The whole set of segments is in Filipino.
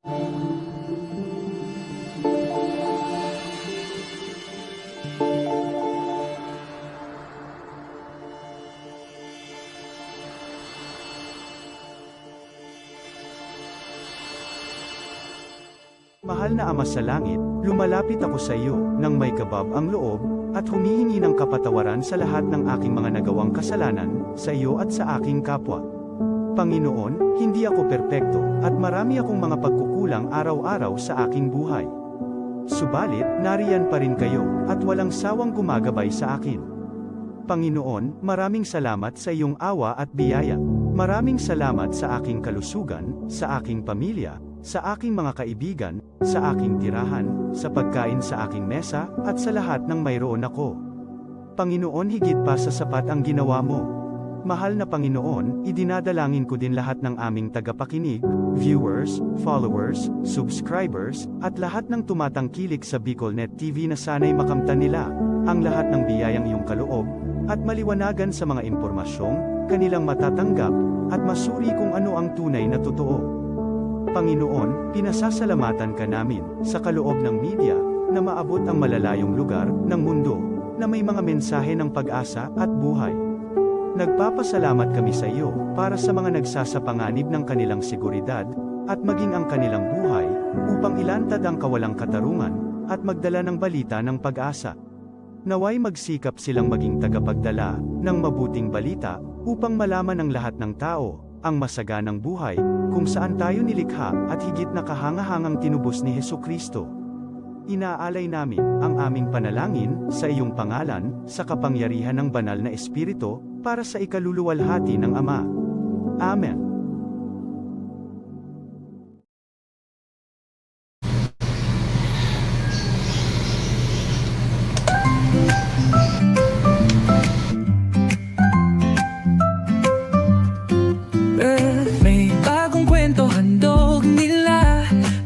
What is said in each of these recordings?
Mahal na Ama sa Langit, lumalapit ako sa iyo, nang may kabab ang loob, at humihingi ng kapatawaran sa lahat ng aking mga nagawang kasalanan, sa iyo at sa aking kapwa. Panginoon, hindi ako perpekto, at marami akong mga pagkukulang araw-araw sa aking buhay. Subalit, nariyan pa rin kayo, at walang sawang gumagabay sa akin. Panginoon, maraming salamat sa iyong awa at biyaya. Maraming salamat sa aking kalusugan, sa aking pamilya, sa aking mga kaibigan, sa aking tirahan, sa pagkain sa aking mesa, at sa lahat ng mayroon ako. Panginoon, higit pa sa sapat ang ginawa mo. Mahal na Panginoon, idinadalangin ko din lahat ng aming tagapakinig, viewers, followers, subscribers, at lahat ng tumatangkilik sa BicolNet TV na sana'y makamtan nila ang lahat ng biyayang iyong kaloob, at maliwanagan sa mga impormasyong kanilang matatanggap, at masuri kung ano ang tunay na totoo. Panginoon, pinasasalamatan ka namin, sa kaloob ng media, na maabot ang malalayong lugar, ng mundo, na may mga mensahe ng pag-asa, at buhay. Nagpapasalamat kami sa iyo, para sa mga nagsasapanganib ng kanilang seguridad, at maging ang kanilang buhay, upang ilantad ang kawalang katarungan, at magdala ng balita ng pag-asa. Naway magsikap silang maging tagapagdala, ng mabuting balita, upang malaman ng lahat ng tao, ang masaganang buhay, kung saan tayo nilikha, at higit na kahangahangang tinubos ni Hesukristo. Inaalay namin ang aming panalangin sa iyong pangalan, sa kapangyarihan ng banal na Espiritu, para sa ikaluluwalhati ng Ama. Amen.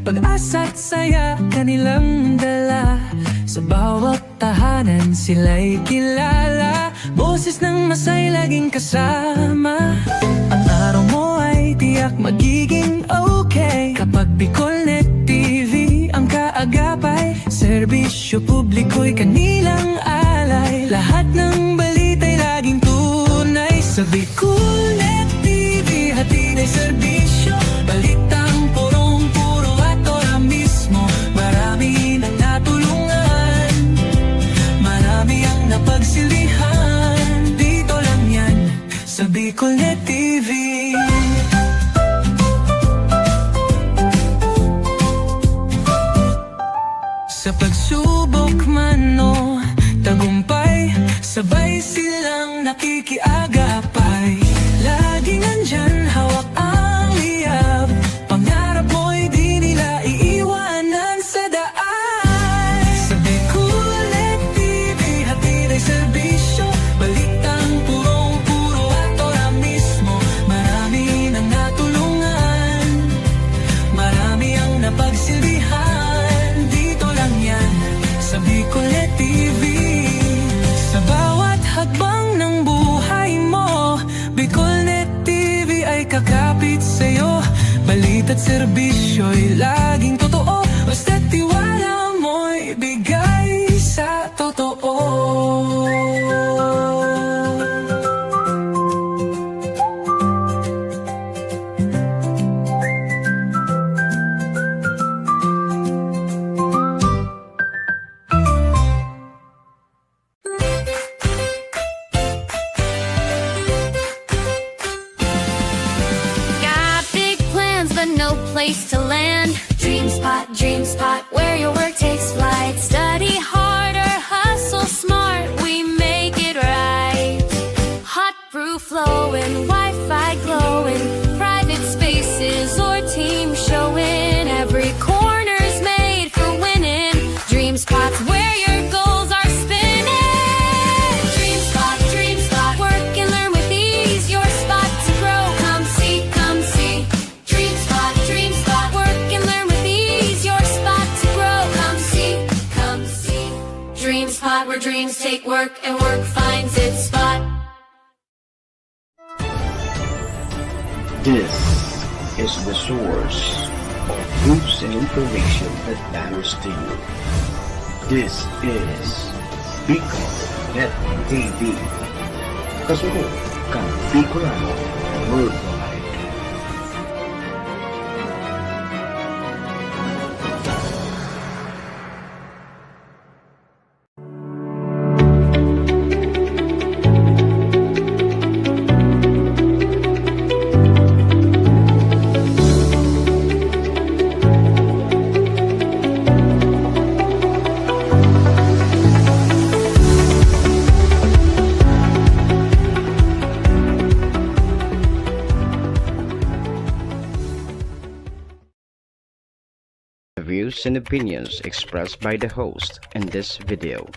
Pag-asa't saya kanilang dala, sa bawat tahanan sila'y kilala. Boses ng masay laging kasama. Ang araw mo ay tiyak magiging okay, kapag BicolNet TV ang kaagapay. Serbisyo publiko'y kanilang alay, lahat ng balita'y laging tunay. Sa BicolNet TV hatid ay serbisyo, balitang purong-puro at ora mismo. Marami nang natulungan, marami ang napagsilihan. Dito lang yan, sa BicolNet TV. Sa pagsubok man o tagumpay, sabay silang nakikiagapay. Laging nandyan, hawak ang liyab, pangarap mo'y di nila iiwanan sa daan. Sa BicolNet TV hatid ay serbisyo, balitang purong-puro at ora mismo. Marami nang natulungan, marami ang napagsilbihan. Dito lang yan, sa BicolNet TV. Sa bawat hakbang ng buhay mo, BicolNet TV ay kakapit sa'yo. Balita't serbisyo'y laging totoo, basta't tiwala mo'y bigay sa totoo. No place to land. Dream spot, where your work takes flight. Study harder, hustle smart, we make it right. Hot brew flowing, Wi-Fi glowing, private spaces or team showing. Every corner's made for winning. Dream spots where your goals are spinning. Dream spot, work and learn with ease. Your spot to grow, come see, come see. Dream spot, work and learn with ease. Your spot to grow, come see, come see. Dream spot, where dreams take work and work finds its spot. This is the source of news and information that matters to you. This is Bicol Net TV. Kasunod kang Bicolano Worldwide. The views and opinions expressed by the host in this video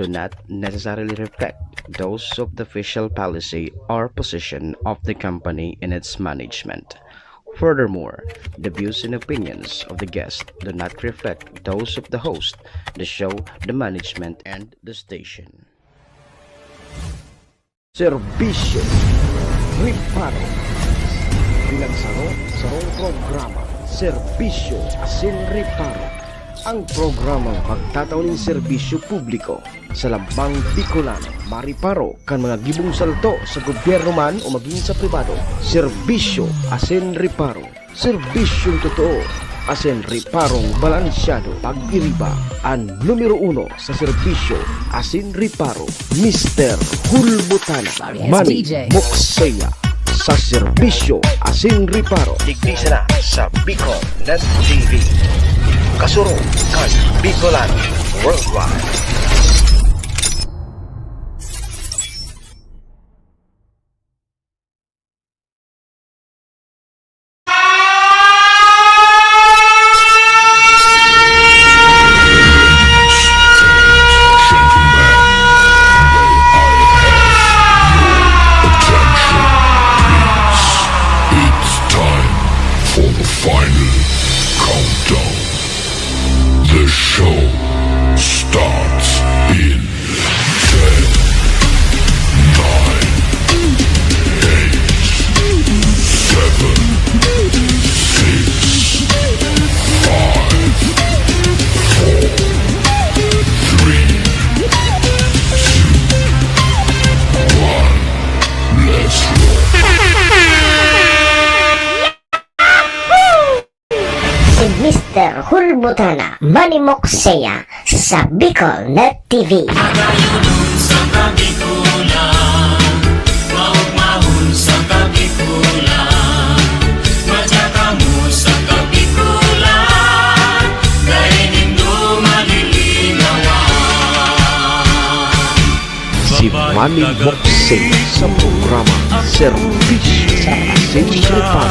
do not necessarily reflect those of the official policy or position of the company and its management. Furthermore, the views and opinions of the guest do not reflect those of the host, the show, the management, and the station. Serbisyo Riparo Pinagsaro sa programa Serbisyo Asin Riparo, ang programang pagtatauning serbisyo publiko sa lambang Bicolano, mariparo kan mga gibong salto sa gobyerno man o maging sa pribado. Serbisyo Asin Riparo, serbisyong totoo, asin riparong balansyado. Pag-iriba ang numero 1 sa serbisyo Asin Riparo, Mr. Hulbutana Manny Moxeya sa serbisyo Asin Riparo. Tignisa na sa Bicol Net TV. Kasuro kag Bicolano Worldwide. Final countdown. The show starts in 10, 9, 8, 7, 6, 5, 4, 3, 2, 1. Let's roll. Si Mr. Hulbutana Manny Moxeya sa Bicol Net TV. Si Manny Moxeya sa programa Serbisyo Asin Riparo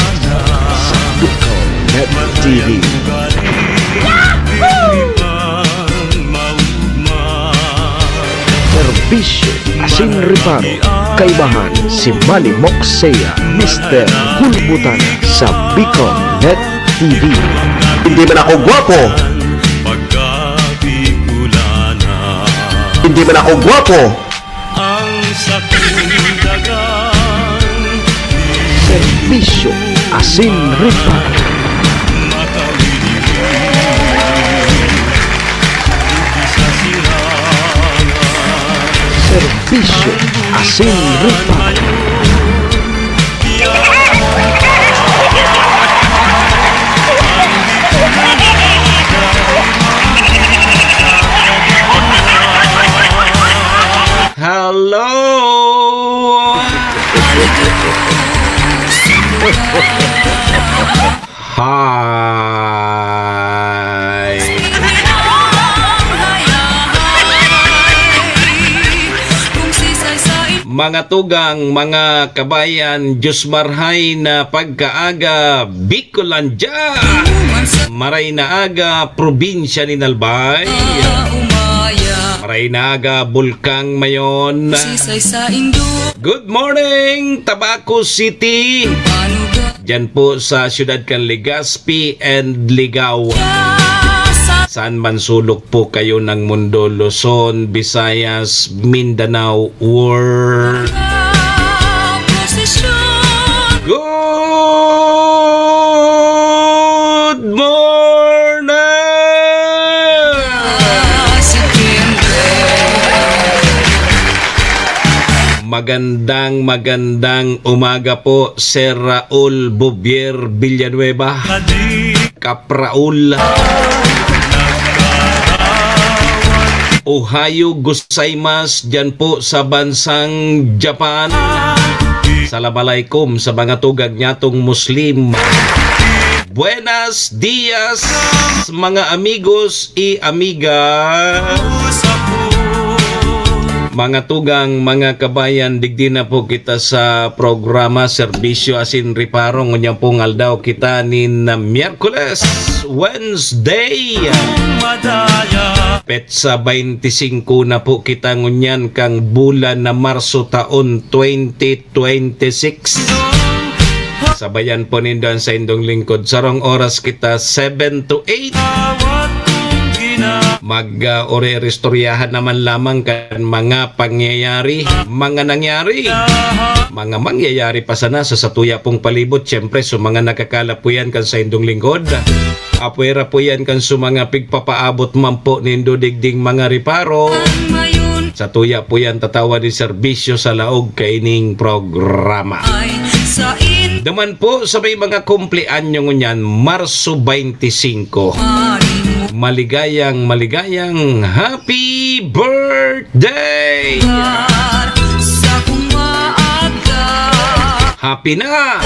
sa Bicol Net TV. Serbisyo Asin Riparo, kaibahan si Manny Moxeya, Mr. Hulbutana sa Bicol Net TV. Hindi man ako gwapo, hindi man ako gwapo, serbisyo Asin Riparo. Serbisyo Asin Riparo. Hi. Mga tugang, mga kabayan, Diyos marhay na pagkaaga, Bicolandia! Maray na aga, probinsya ni Nalbay. Maray na aga, Bulkang Mayon. Good morning, Tabaco City. Diyan po sa siyudad kan Legazpi and Ligao. Saan man sulok po kayo ng mundo, Luzon, Visayas, Mindanao, World. Good morning! Magandang umaga po, Sir Raul Bobier Villanueva, Kapraul. Ohayo gozaimasu dyan po sa bansang Japan. Assalamualaikum sa mga tugag nyatong Muslim. Buenos dias mga amigos y amigas. Mga tugang, mga kabayan, digdi na po kita sa programa Serbisyo Asin Riparo. Ngunya pong aldaw kita ni na Miyerkules, Wednesday. Petsa 25 na po kita ngunyan kang bulan na Marso taon 2026. Sabayan po nindan sa indong lingkod. Sarong oras kita 7 to 8. Mag-ore-restoryahan naman lamang kan mga pangyayari, mga nangyari, mga mangyayari pa sana sa satuya pong palibot. Siyempre, so mga nakakala po yan kan sa indong lingkod. Apwera po yan kan sa mga pigpapaabot man po nindo digding mga riparo. Sa tuya po yan tatawa ni serbisyo sa laog kaining programa. Daman po sa may mga kumpleanyo ngunyan, Marso 25. Maligayang happy birthday! Happy na!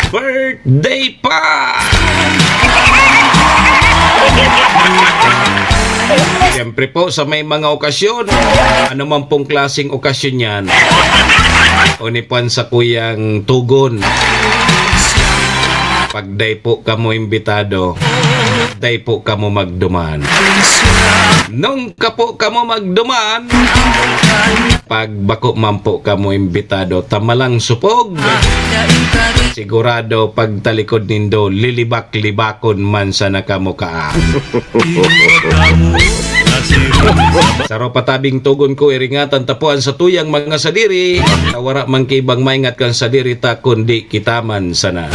Birthday pa! Siyempre po sa may mga okasyon, ano man pong klaseng okasyon yan, unipuan sa kuyang tugon. Pagday po kamo imbitado, day po kamo magduman. Nung kapo kamo magduman, pagbako man po kamo imbitado, tamalang supog. Sigurado pagtalikod nindo, lilibak-libakon man sa nakamukaan. Saro patabing tugon ko iringatan tapuan sa tuyang mga sadiri. Tawara man kibang maingat kan sadiri ta kundi kitaman sana.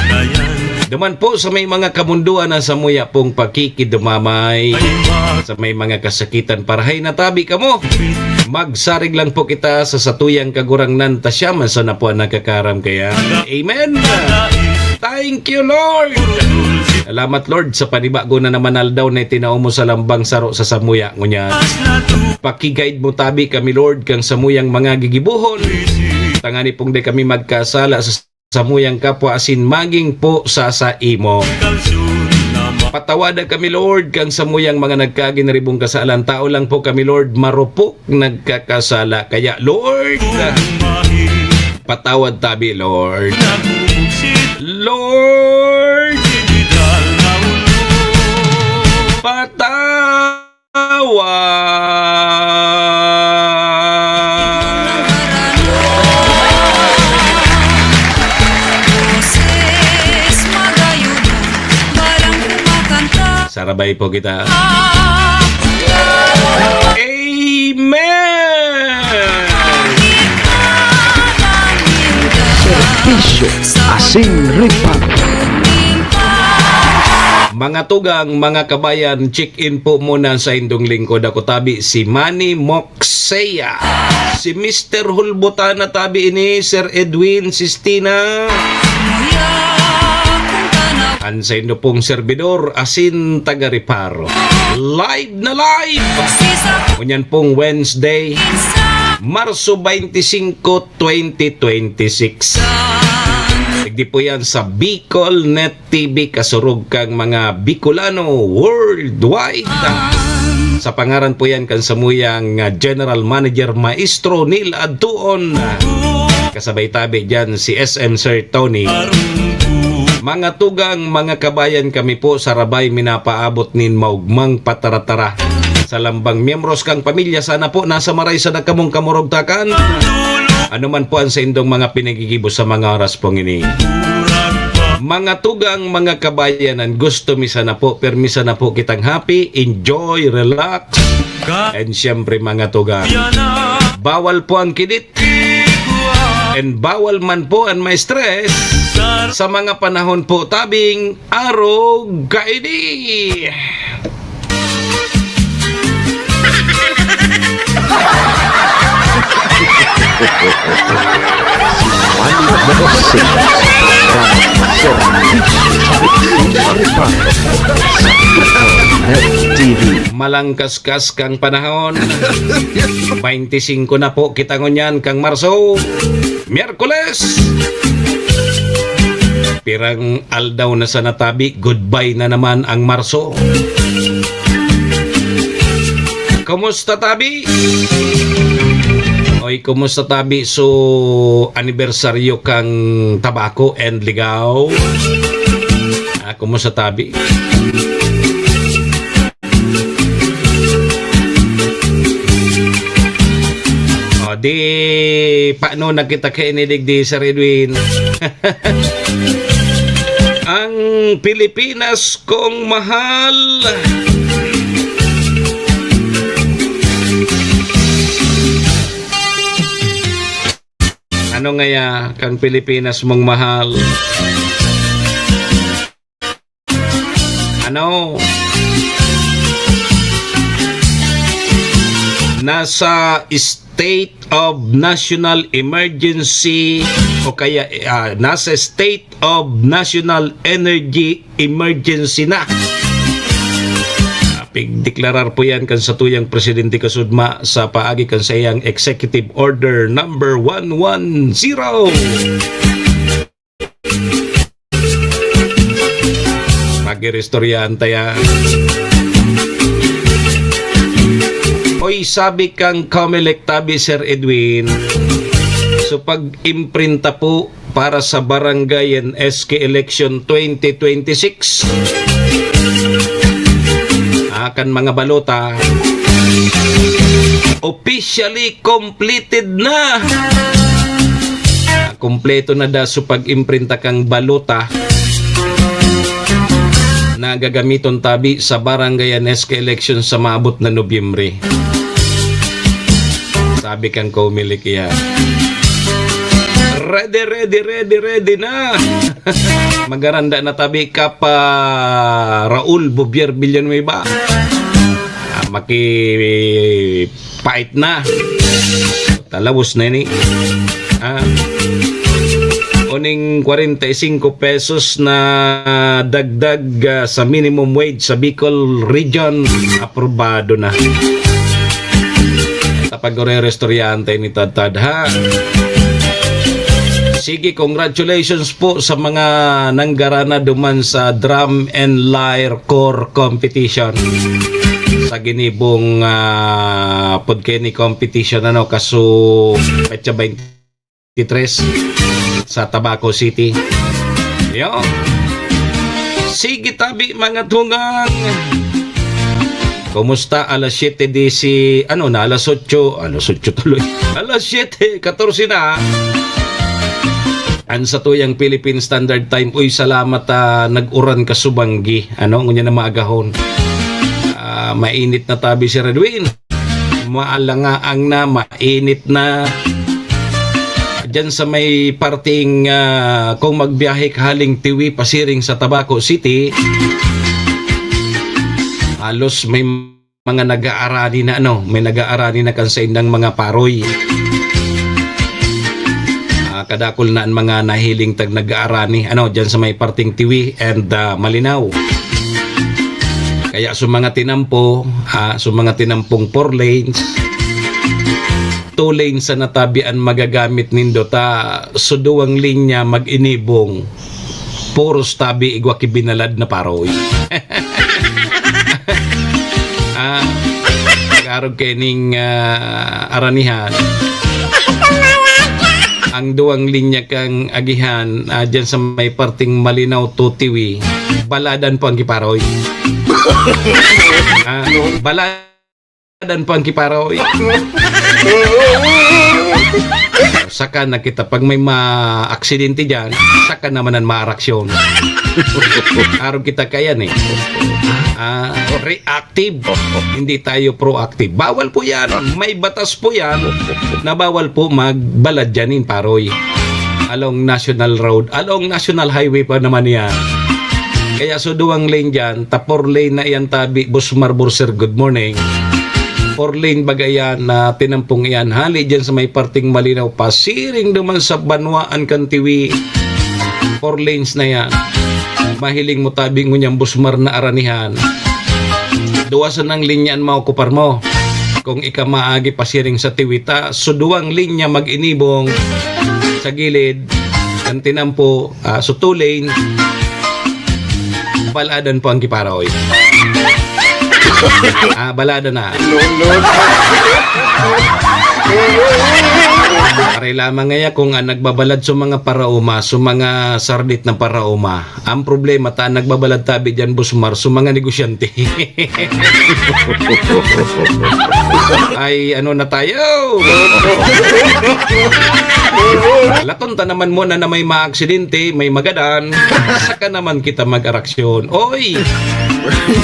Duman po sa may mga kamunduan na sa muya pong pakikidumamay, sa may mga kasakitan parahay na tabi kamo. Magsarig lang po kita sa satuyang kagurangnan tasyaman sa napuan nakakaram kaya. Amen! Thank you, Lord! Salamat, Lord, sa panibago na naman aldaw na itinao mo sa lambang saro sa samuya. Ngunya, pakiguide mo tabi kami, Lord, kang samuyang mga gigibuhon. Tangani pong de kami magkasala sa samuyang kapwa asin maging po sa imo. Patawada kami, Lord, kang samuyang mga nagkaginaribong kasalan. Tao lang po kami, Lord, marupok nagkakasala. Kaya, Lord, patawad tabi, Lord. Lord, patawad. Sarabay po kita. Amen! Serbisyo Asin Riparo. Mga tugang, mga kabayan, check-in po muna sa indong lingkod. Ako tabi si Manny Moxea, si Mr. Hulbutana tabi ini, Sir Edwin Sistina, ang sa indo pong servidor asin taga Riparo. Live na live! Kunyan pong Wednesday, Marso 25, 2026. Digdi po yan sa Bicol Net TV, kasurog kang mga Bicolano worldwide. Sa pangaran po yan kan samuyang General Manager Maestro Neil Adtuon. Kasabay tabi dyan si SM Sir Tony. Mga tugang, mga kabayan, kami po sa Rabay minapaabot nin maugmang pataratara. Sa lambang miyembros kang pamilya, sana po nasa maray sa nagkamong kamurugtakan. Ano man po ang sa indong mga pinagigibo sa mga oras pong ini. Mga tugang, mga kabayanan, gusto misa na po, permisa na po kitang happy, enjoy, relax. And syempre mga tugang, bawal po ang kidit. And bawal man po ang may stress. sa mga panahon po tabing arog kaini. Manny Moxea TV. Malangkaskas kang panahon. 25 na po kita ngunyan kang Marso. Miyerkules. Pirang aldaw na sa natabi. Goodbye na naman ang Marso. Kumusta tabi? Oy, kumusta tabi so anibersaryo kang tabako and ligaw? Kumusta tabi? O di paano na kita kainilig di Sir Edwin? Ang Pilipinas kong mahal. Ano ngaya kang Pilipinas mong mahal? Ano? Nasa state of national emergency o kaya nasa state of national energy emergency na. Deklarar po yan kan sa tuyang presidente kasudma sa paagi kan sa iyang executive order number 110. Magirestoryan taya. Oy, sabi kang Comelec tabi Sir Edwin, so pag-imprinta po para sa barangay and SK election 2026 akan mga balota officially completed na. Kompleto na da so pag-imprinta kang balota na gagamiton tabi sa barangay and SK election sa maabot na Nobyembre. Sabi kang Comelec yan. Ready na. Magaranda na tabi ka pa Raul Bobier Villanueva. Makipait na. Talawos na ni. Uning 45 pesos na dagdag sa minimum wage sa Bicol region. Aprobado na. Tapag re-restoryante ni Tad ha. Sige, congratulations po sa mga nanggarana duman sa Drum and Lyre Core Competition. Sa ginibong Podkeni Competition kaso petsa 23 sa Tabaco City. Yo. Sige tabi mga tungang. Kumusta alas 7 di si alas 8 tuloy. Alas 7 14 na. An sa tuyang Philippine Standard Time, uy salamat nag-uran ka subanggi. Ngunya na maagahon. Mainit na tabi si Redwin. Maalangaang na, mainit na. Diyan sa may parting kung magbiyahe haling Tiwi pasiring sa Tabaco City, halos may mga nag-aarani na may nag-aarani na kan sa indang mga paroy. Kadakol na ang mga nahiling tag nag-aarani dyan sa may parting Tiwi and Malinaw. Kaya sa mga tinampo, sa mga tinampong 4 lanes, 2 lanes sa natabian magagamit nindo so 2 linya mag-inibong puros tabi igwa kibinalad na paroy. Karog kening aranihan ang 2 linya kang agihan dyan sa may parting Malinaw to Tiwi, baladan po ang kiparoy. Baladan po ang kiparoy. Saka na kita pag may ma-aksidente dyan, saka naman ang ma-araksyon. Araw kita kaya reactive, hindi tayo proactive. Bawal po yan, may batas po yan na bawal po magbalad dyanin paroy. along National Road. Along National Highway pa naman yan. Kaya so duwang lane dyan, tapor lane na iyan tabi, Busmar Burser, good morning. 4 lane bagayan na tinampong iyan. Hali dyan sa may parting Malinaw, pasiring naman sa Banwaan Kantiwi. 4 lanes na yan. Mahiling mo tabi ngunyang Busmar na aranihan. Duwasan ng linyaan maokupar mo. Kung ika maagi pasiring sa Tiwita, so duwang linya mag-inibong sa gilid, ang tinampo, so 2 lane, baladan po ang kiparoy. Balada na. Pare lamang ngaya kung nagbabalad sa mga parauma, sa mga sardit na parauma. Ang problema ta nagbabalad tabi dyan, Busmar, sa mga negosyante. Ay, ano na tayo? Laton ta naman muna na may maaksidente, may magadan. Saka naman kita mag-araksyon. Oy!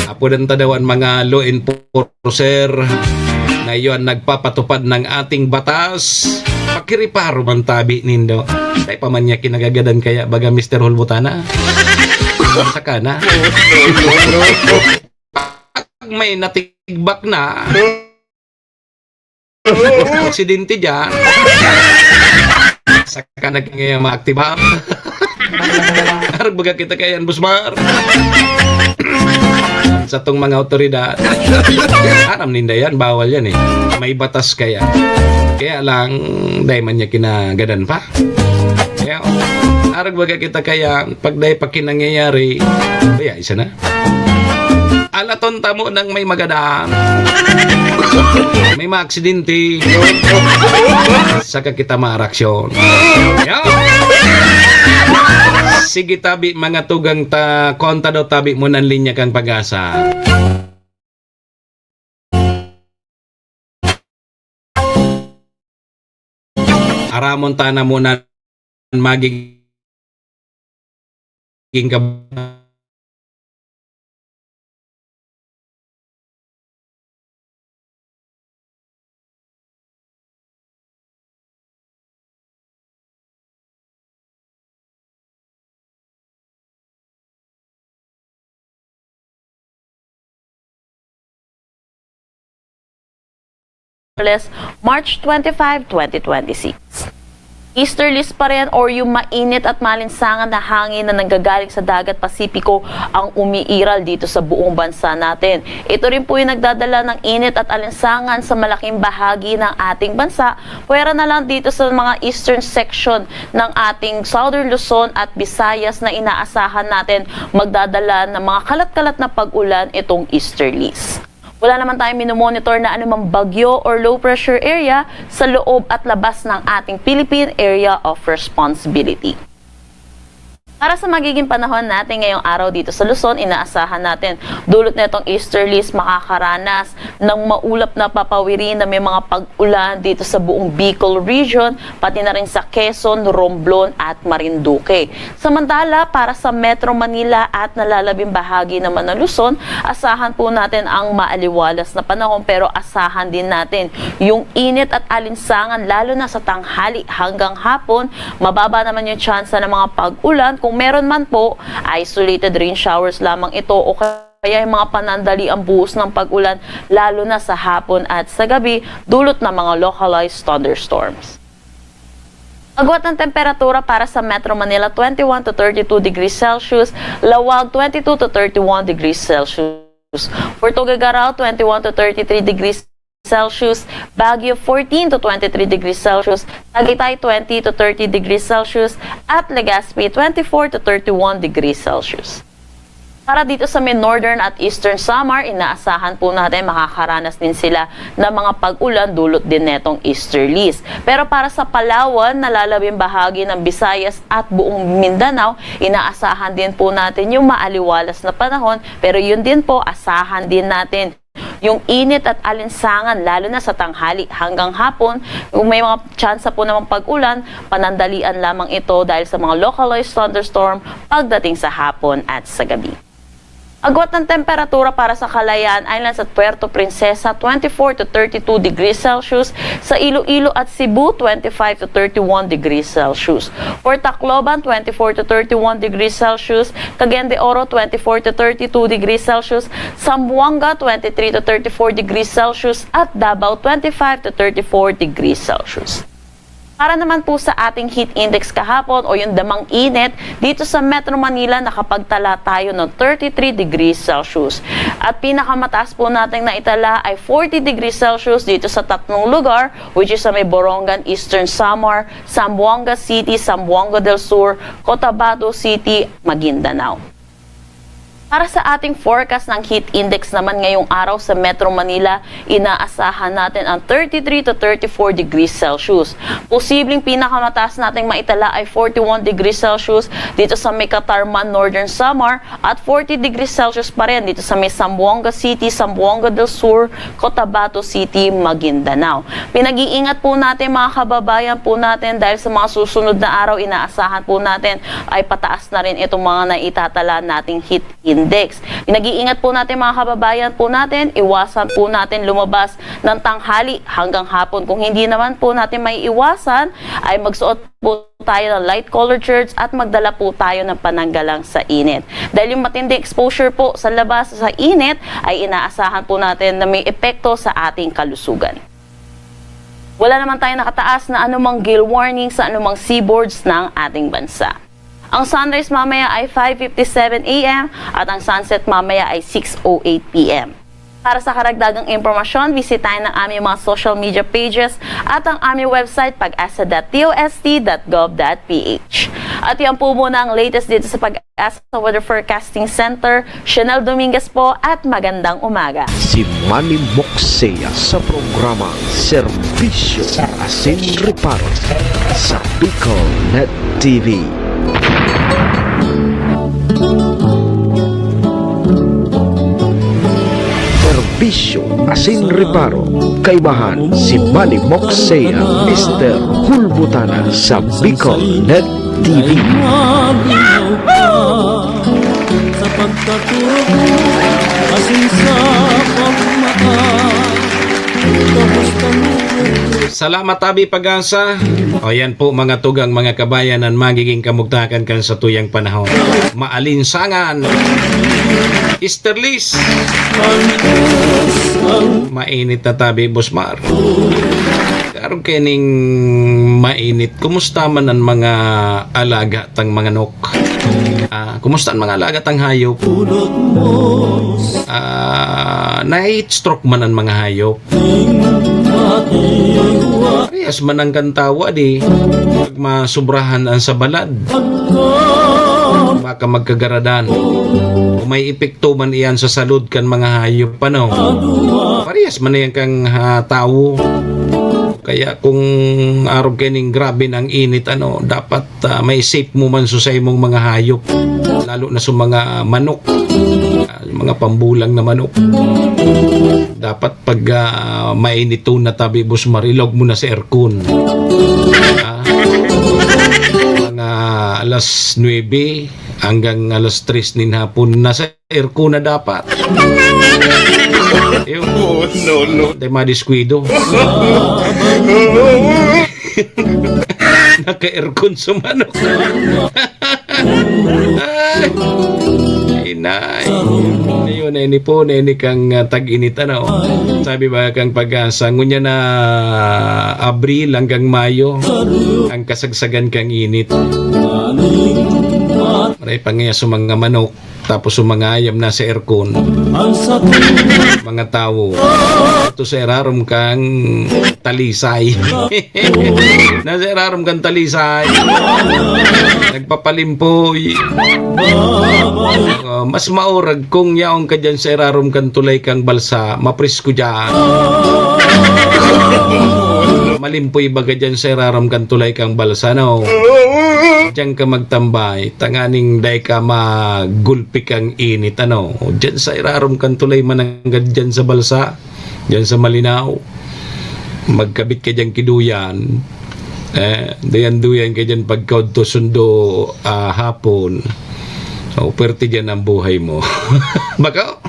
Apo dan tadawan mga law enforcer na yun nagpapatupad ng ating batas. Pakiriparo man tabi nindo. Tay pa man niya kinagagadan kaya baga Mr. Hulbutana. Saka na. Pag may natigbak na aksidente dyan, saka naging maaktiba. Harag baga kita kayan, Busmar. Sa tong mga otoridad, aram ninda yan, bawal yan eh. May batas kaya. Kaya lang, dahil man niya kinagadan pa. Kaya, harag baga kita kaya, pag dahil pa kinangyayari, kaya isa na. Alaton tamo ng may magadan. May mga aksidente. Saka kita maaraksyon. Yan. Sige tabi mga tugang ta konta daw tabi mo ng linya kang Pag-asa. Aramon tana mo na magiging March 25, 2026. Easterlies pa rin or yung mainit at malinsangan na hangin na nanggagaling sa dagat Pasipiko ang umiiral dito sa buong bansa natin. Ito rin po yung nagdadala ng init at alinsangan sa malaking bahagi ng ating bansa. Pwera na lang dito sa mga eastern section ng ating Southern Luzon at Visayas na inaasahan natin magdadala ng mga kalat-kalat na pag-ulan itong easterlies. Wala naman tayong minomonitor na anumang bagyo or low pressure area sa loob at labas ng ating Philippine Area of Responsibility. Para sa magiging panahon natin ngayong araw dito sa Luzon, inaasahan natin dulot na itong easterlies makakaranas ng maulap na papawirin na may mga pag-ulan dito sa buong Bicol region, pati na rin sa Quezon, Romblon at Marinduque. Samantala, para sa Metro Manila at nalalabing bahagi naman ng Luzon, asahan po natin ang maaliwalas na panahon pero asahan din natin yung init at alinsangan lalo na sa tanghali hanggang hapon. Mababa naman yung tsansa ng mga pag-ulan. Kung meron man po, isolated rain showers lamang ito o kaya yung mga panandali ang buhos ng pag-ulan lalo na sa hapon at sa gabi dulot ng mga localized thunderstorms. Agwat ng temperatura para sa Metro Manila 21 to 32 degrees Celsius, Lawag 22 to 31 degrees Celsius. For Tuguegarao 21 to 33 degrees Celsius, Baguio 14 to 23 degrees Celsius, Tagaytay 20 to 30 degrees Celsius, at Legazpi 24 to 31 degrees Celsius. Para dito sa may northern at eastern Samar, inaasahan po natin makakaranas din sila ng mga pag-ulan dulot din netong easterlies. Pero para sa Palawan, nalalabing bahagi ng Visayas at buong Mindanao, inaasahan din po natin yung maaliwalas na panahon, pero yun din po, asahan din natin yung init at alinsangan lalo na sa tanghali hanggang hapon. Kung may mga tsansa po namang pag-ulan, panandalian lamang ito dahil sa mga localized thunderstorm pagdating sa hapon at sa gabi. Agwat ng temperatura para sa Calayan Islands at Puerto Princesa, 24 to 32 degrees Celsius. Sa Iloilo at Cebu, 25 to 31 degrees Celsius. For Tacloban, 24 to 31 degrees Celsius. Cagayan de Oro, 24 to 32 degrees Celsius. Zamboanga, 23 to 34 degrees Celsius. At Davao, 25 to 34 degrees Celsius. Para naman po sa ating heat index kahapon o yung damang init, dito sa Metro Manila nakapagtala tayo ng 33 degrees Celsius. At pinakamataas po natin na itala ay 40 degrees Celsius dito sa tatlong lugar, which is sa may Borongan, Eastern Samar, Zamboanga City, Zamboanga del Sur, Cotabato City, Maguindanao. Para sa ating forecast ng heat index naman ngayong araw sa Metro Manila, inaasahan natin ang 33 to 34 degrees Celsius. Posibleng pinakamataas nating maitala ay 41 degrees Celsius dito sa may Catarman, Northern Samar at 40 degrees Celsius pa rin dito sa may Zamboanga City, Zamboanga del Sur, Cotabato City, Maguindanao. Pinag-iingat po natin mga kababayan po natin dahil sa mga susunod na araw inaasahan po natin ay pataas na rin itong mga naitatala nating heat index. Nag-iingat po natin mga kababayan po natin, iwasan po natin lumabas ng tanghali hanggang hapon. Kung hindi naman po natin may iwasan, ay magsuot po tayo ng light colored shirts at magdala po tayo ng pananggalang sa init. Dahil yung matinding exposure po sa labas sa init, ay inaasahan po natin na may epekto sa ating kalusugan. Wala naman tayo nakataas na anumang gale warning sa anumang seaboards ng ating bansa. Ang sunrise mamaya ay 5:57 a.m. at ang sunset mamaya ay 6:08 p.m. Para sa karagdagang impormasyon, bisitahin ang aming mga social media pages at ang aming website pag-asa.tost.gov.ph. At yan po muna ang latest dito sa Pag-asa Weather Forecasting Center. Chanel Dominguez po at magandang umaga. Si Manny Moxea sa programa Serbisyo Asin Reparo sa Bicol Net TV. Serbisyo Asin Reparo, kaibahan si Manny Moxea, Mr. Hulbutana sa Bicol Net TV. Sa pagkaturo ko, asin sa pagmata, kamusta mo ko? Salamat Abi Pag-asa. O yan po mga tugang mga kabayan ang magiging kamugtakan kan sa tuyang panahon. Maalinsangan. Easterlis. Mainit na tabi Bosmar. Karon kening mainit. Kumusta man ang mga alaga tang mga nok? Kumusta ang mga alaga tang hayop? Na-heat stroke man ang mga hayop. Parehas man ang kantawa di. Pag masubrahan ang sa balad, baka magkagaradan. Kung may epekto man iyan sa salud kan mga hayop no? Parehas man yan kang tao. Kaya kung araw kening grabe ng init dapat may safe mo man sa imong mga hayop, lalo na sa mga manok, mga pambulang na manok. Dapat pag mainit na tabi Bosmar, ilog mo na sa aircon. Mga alas 9 hanggang alas 3 nin hapon nasa aircon na dapat. No. Di madiskuido. Naka-aircon sa manok. Inay. Ayun, ini po, ini kang tag-init Sabi ba kang Pag-asa, ngunya na Abril hanggang Mayo, ang kasagsagan kang init. Maray pangaya sa mga manok, tapos sumangayam na sa aircon. Mga tao, ito sa irarom kang talisay. Nasa irarom kang talisay. Nagpapalimpoy. Mas maurag kung yaong ka dyan sa irarom kang tulay kang balsa, mapresko dyan. Malimpoy baga dyan sa irarom kang tulay kang balsa, no? Diyan ka magtambay, tanganing day ka magulpi kang init, Diyan sa irarom kang tulay mananggad dyan sa balsa, dyan sa malinaw. Magkabit ka dyan kiduyan. Dayan-duyan ka dyan pagkaud to sundo hapon. Uperte dyan ang buhay mo. Baka?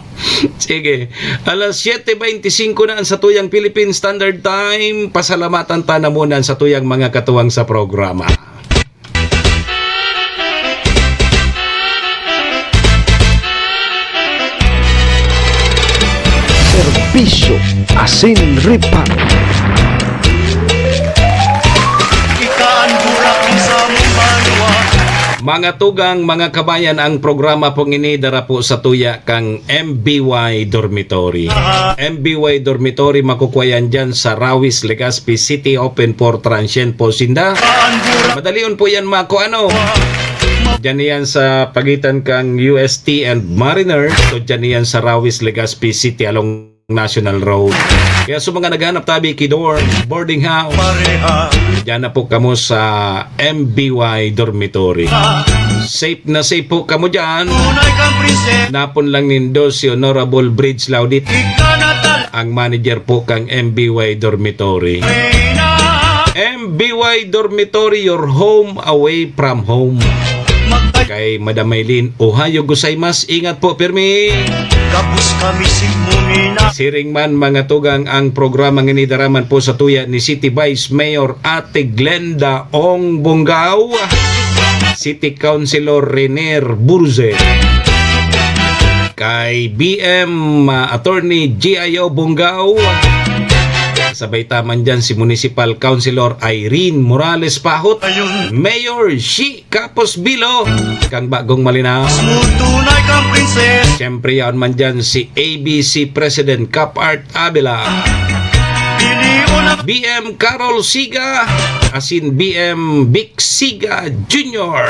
Sige. Alas 7:25 na ang satuyang Philippine Standard Time. Pasalamatan ta na muna ang satuyang mga katuwang sa programa. Serbisyo Asin Reparo. Mga tugang, mga kabayan, ang programa pong inidara po sa tuya kang MBY Dormitory. MBY Dormitory makukuhayan dyan sa Rawis, Legazpi City, open for transient po sinda. Madalion po yan ano. Dyan yan sa pagitan kang UST and Mariner. So dyan yan sa Rawis, Legazpi City along National Road. Kaya sa mga naghanap tabi kidor, boarding house, dyan na po kamo sa MBY Dormitory. Safe na safe po kamo dyan. Napon lang nindo si Honorable Bridge Laudit, ang manager po kang MBY Dormitory. MBY Dormitory, your home away from home. Kay Madam Maylin, ohayo gozaimasu, ingat po pirmi. Siring man mga tugang, ang programang inidaraman po sa tuya ni City Vice Mayor Ate Glenda Ong Bungaw, City Councilor Rener Burze, kay BM Attorney G.I.O. Bungaw, sabay taman dyan si Municipal Councilor Irene Morales Pahot, Mayor Shi Capos Bilo, kang bagong malinaw. Siyempre yan man dyan si ABC President Cap Art Abela, BM Carol Siga, asin BM Vic Siga Jr.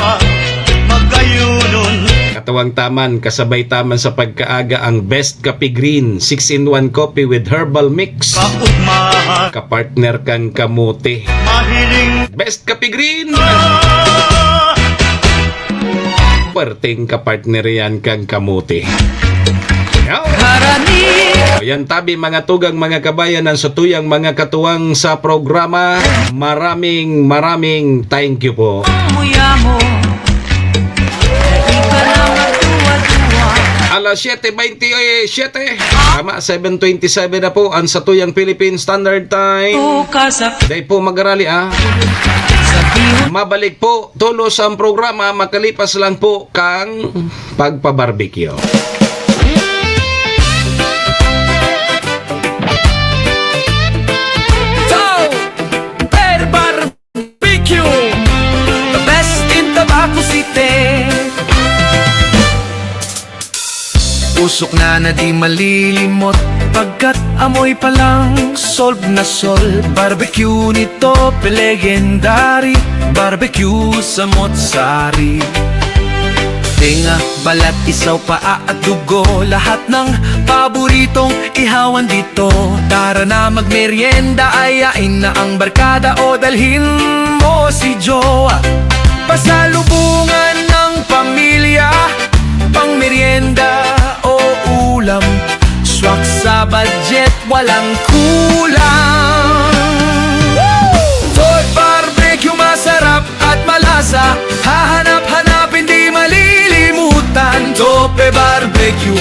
Katawang taman, kasabay taman sa pagkaaga ang Best Kape Green 6-in-1 coffee with herbal mix. Kapartner kang kamote. Best Kape Green! Perting kapartner yan kang kamote. Ayan tabi mga tugang, mga kabayan, ang satuyang mga katuwang sa programa. Maraming thank you po. Alas 7:27, tama, 7:27 na po ang satuyang Philippine Standard Time. Day po mag-arali Mabalik po tulos ang programa, makalipas lang po kang pagpabarbecue. Usok na di malilimot, pagkat amoy pa lang solve na solve. Barbecue nito, legendary, barbecue sa Motsari. Tinga, balat, isaw, paa at dugo, lahat ng paboritong ihawan dito. Tara na magmerienda, ayain na ang barkada o dalhin mo si Jowa. Pasalubungan ng pamilya, pang merienda o ulam, swak sa budget, walang kulang. Toy Barbecue, masarap at malasa, hahanap-hanap, hindi malilimutan. Tope Barbecue,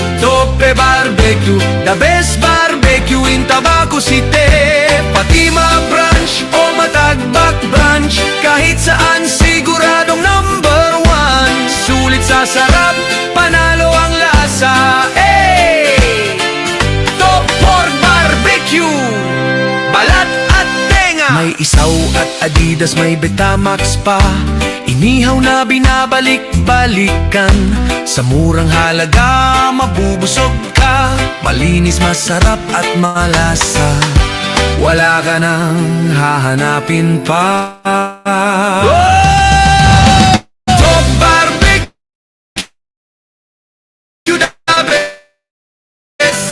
the best barbecue in Tabaco City. Pati ma-branch o matagbak branch, kahit saan siguradong number one. Sulit sa sarap, panalo ang lasa. Top Pork Barbecue, balat at tenga. May isaw at Adidas, may Betamax pa, inihaw na binabalik-balikan. Sa murang halaga, mabubusog ka. Malinis, masarap at malasa, wala ka nang hahanapin pa. Top Barbecue, the best.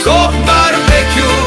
Top Barbecue.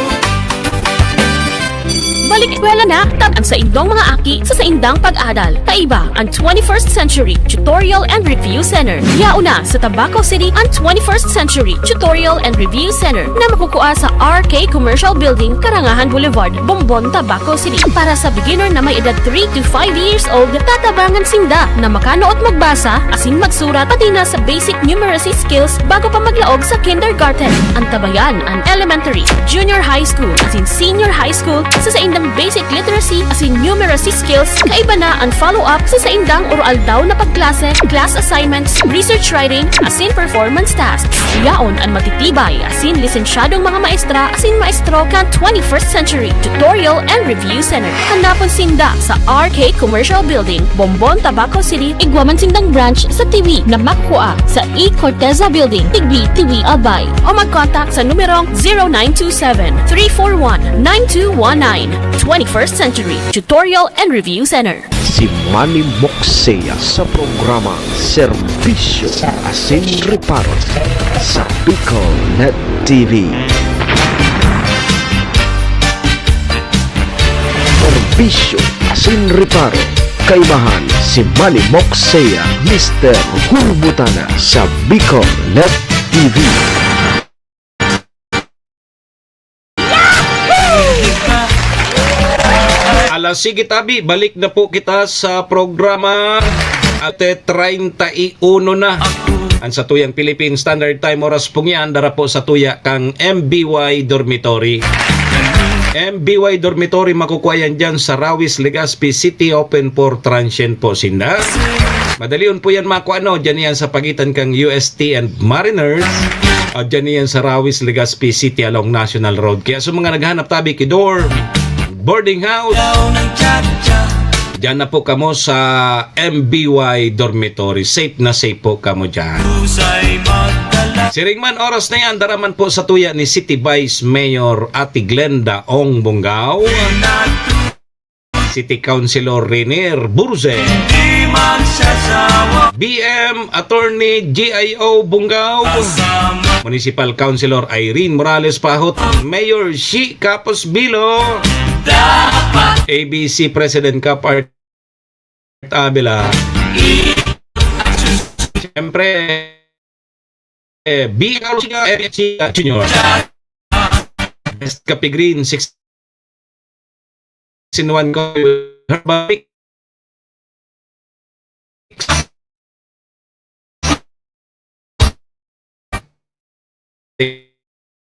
Balik eskwela na, tab ang sa indong mga aki sa indang pag-adal. Kaiba ang 21st Century Tutorial and Review Center. Yauna sa Tabaco City ang 21st Century Tutorial and Review Center na makukuha sa RK Commercial Building, Karangahan Boulevard, Bombon, Tabaco City. Para sa beginner na may edad 3 to 5 years old, tatabangan sinda na makano at magbasa, asin magsurat, pati na sa basic numeracy skills bago pa maglaog sa kindergarten. Ang tabayan ang elementary, junior high school, asin senior high school sa indang basic literacy asin numeracy skills. Kaiba na ang follow-up sa indang oral daw na pagklase, class assignments, research writing, asin performance tasks. Yaon ang matitibay asin lisensyadong mga maestra asin maestro kan 21st Century Tutorial and Review Center. Hanapon sinda sa RK Commercial Building, Bombon, Tabaco City. Igwaman sindang branch sa TV na makukuha sa E. Corteza Building, Tigbi, TV, Albay. O mag-contact sa numerong 0927-341-9219. 21st Century Tutorial and Review Center. Si Manny Moxea sa programa Serbisyo Asin Reparo sa Bicol Net TV. Serbisyo Asin Reparo. Kaibahan si Manny Moxea, Mr. Hulbutana sa Bicol Net TV. Alas, sige tabi, balik na po kita sa programa at 31 na. Ang sa tuyang Philippine Standard Time oras pong yan, dara po sa tuya kang MBY Dormitory. MBY Dormitory makukuha yan dyan sa Rawis, Legazpi City, open for transient po sinda. Madali yun po yan makuha, no? Dyan yan sa pagitan kang UST and Mariners. O dyan yan sa Rawis, Legazpi City along National Road. Kaya sa mga naghahanap tabi kidor, boarding house, dyan na po kamo sa MBY Dormitory. Safe na safe po kamo dyan. Siringman oras na yan, daraman po sa tuya ni City Vice Mayor Ate Glenda Ong Bungao, City Councilor Renier Burze, BM Attorney GIO Bungao, Municipal Councilor Irene Morales Pahot, Mayor Shi Capos Bilo, ABC President Cap Art Abela, siyempre B. Carlos Junior, Best Kapi Green 6-in-1 Herbalic,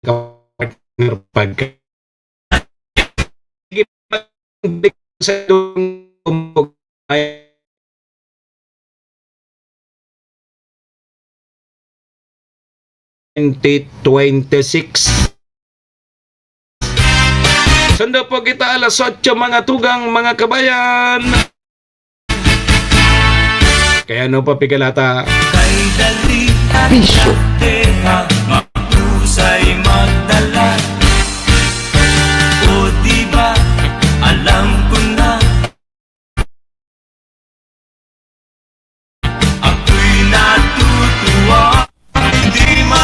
partner pagka sa 2026. Sanda po kita alas 8 mga tugang mga kabayan. Kaya no pa pigalata. Bisyo. Mahusay magdala. O diba, alam ko na. Ako'y natutuwa.